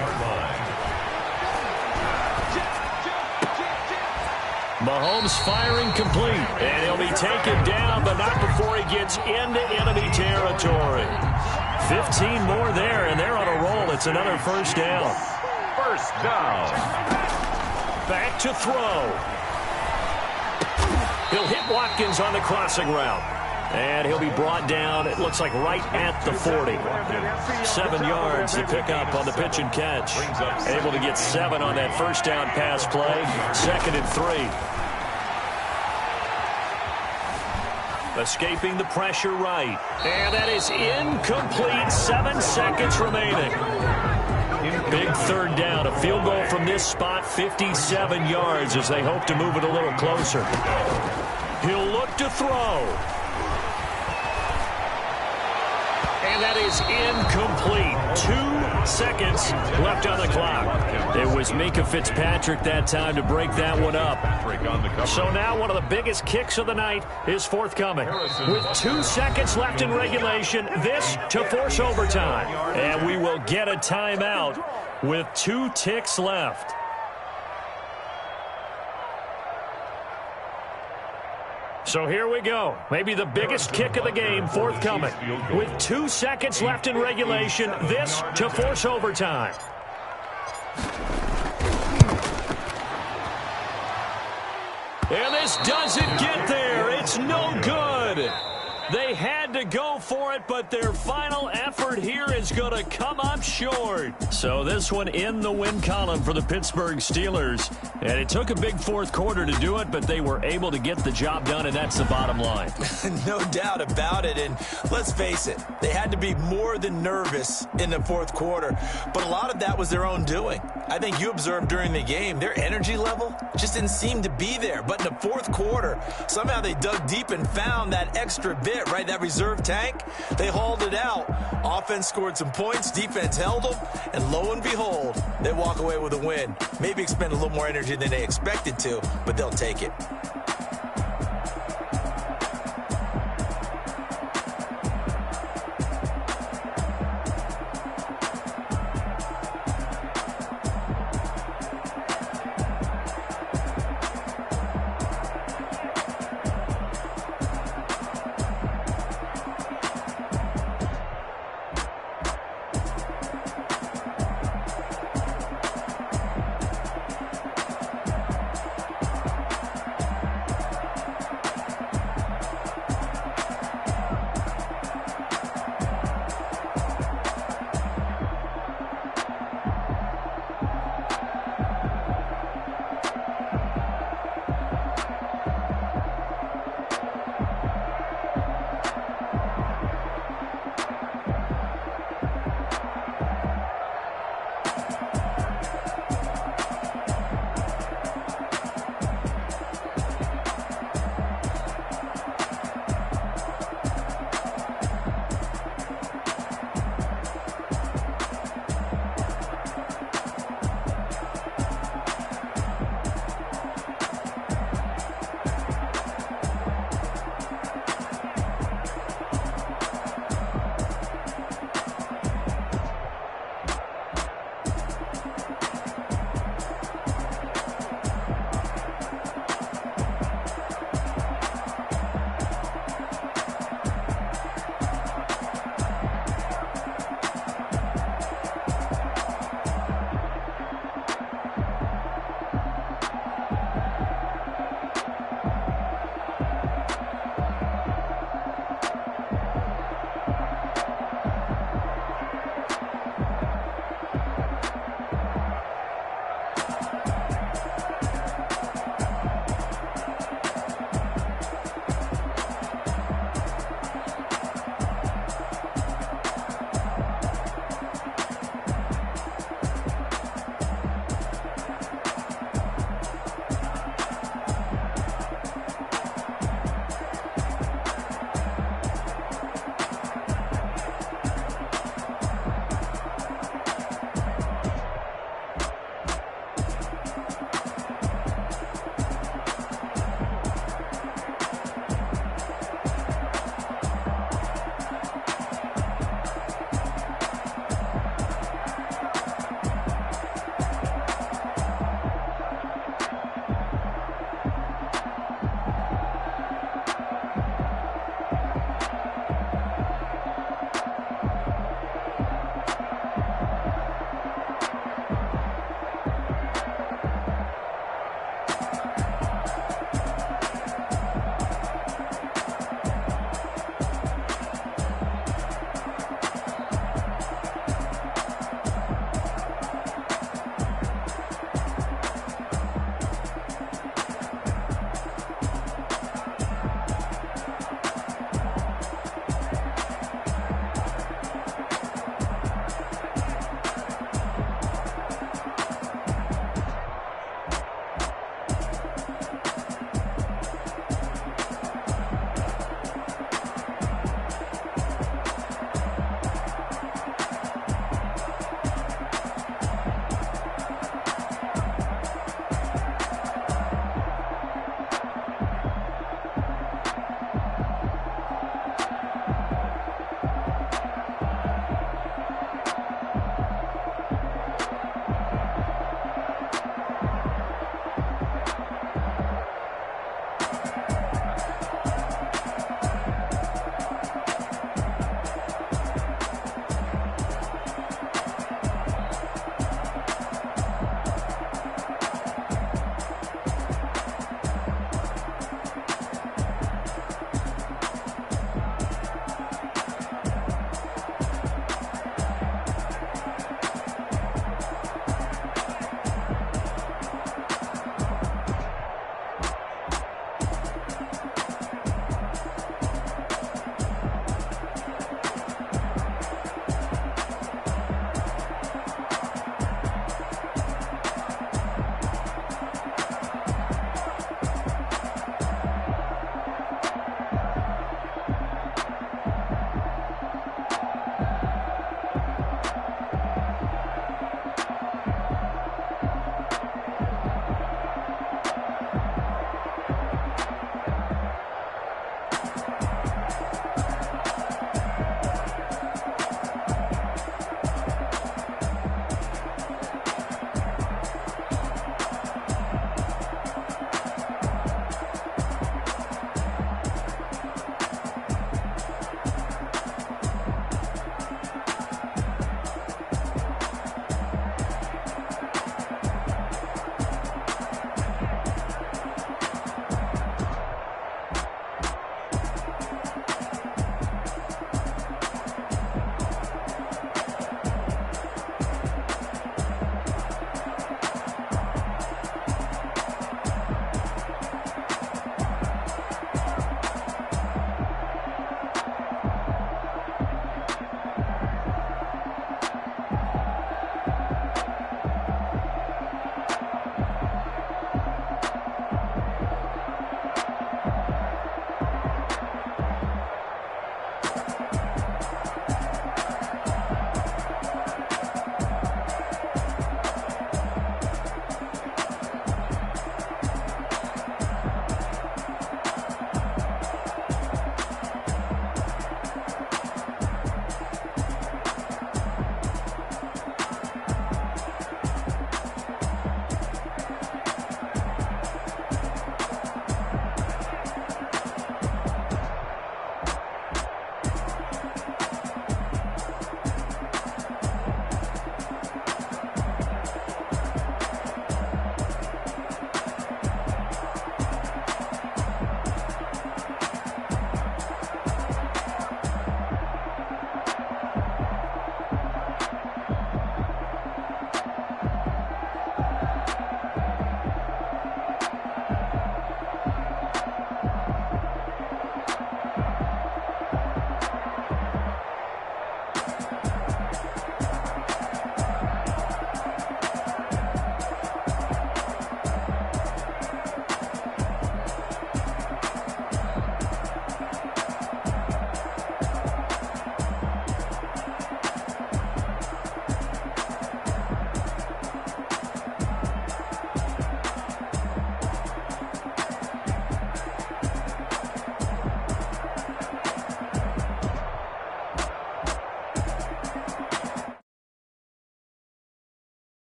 Speaker 2: Mahomes firing complete. And he'll be taken down, but not before he gets into enemy territory. 15 more there, and they're on a roll. It's another first down.
Speaker 3: First down.
Speaker 2: Back to throw. He'll hit Watkins on the crossing route. And he'll be brought down, it looks like right at the 40. 7 yards to pick up on the pitch and catch. Able to get 7 on that first down pass play. 2nd and 3. Escaping the pressure right. And that is incomplete. 7 seconds remaining. Big 3rd down. A field goal from this spot, 57 yards as they hope to move it a little closer. He'll look to throw. And that is incomplete. 2 seconds left on the clock. It was Minkah Fitzpatrick that time to break that one up. So now one of the biggest kicks of the night is forthcoming. With 2 seconds left in regulation, this to force overtime. And we will get a timeout with 2 ticks left. So here we go. Maybe the biggest kick of the game forthcoming. With 2 seconds left in regulation, this to force overtime. And this doesn't get there. It's no good. They had to go for it, but their final effort here is going to come up short. So this one in the win column for the Pittsburgh Steelers. And it took a big fourth quarter to do it, but they were able to get the job done, and that's the bottom line.
Speaker 4: No doubt about it. And let's face it, they had to be more than nervous in the fourth quarter. But a lot of that was their own doing. I think you observed during the game, their energy level just didn't seem to be there. But in the fourth quarter, somehow they dug deep and found that extra bit, right? That reserve tank. They hauled it out. Offense scored some points. Defense held them. And lo and behold, they walk away with a win. Maybe expend a little more energy than they expected to, but they'll take it.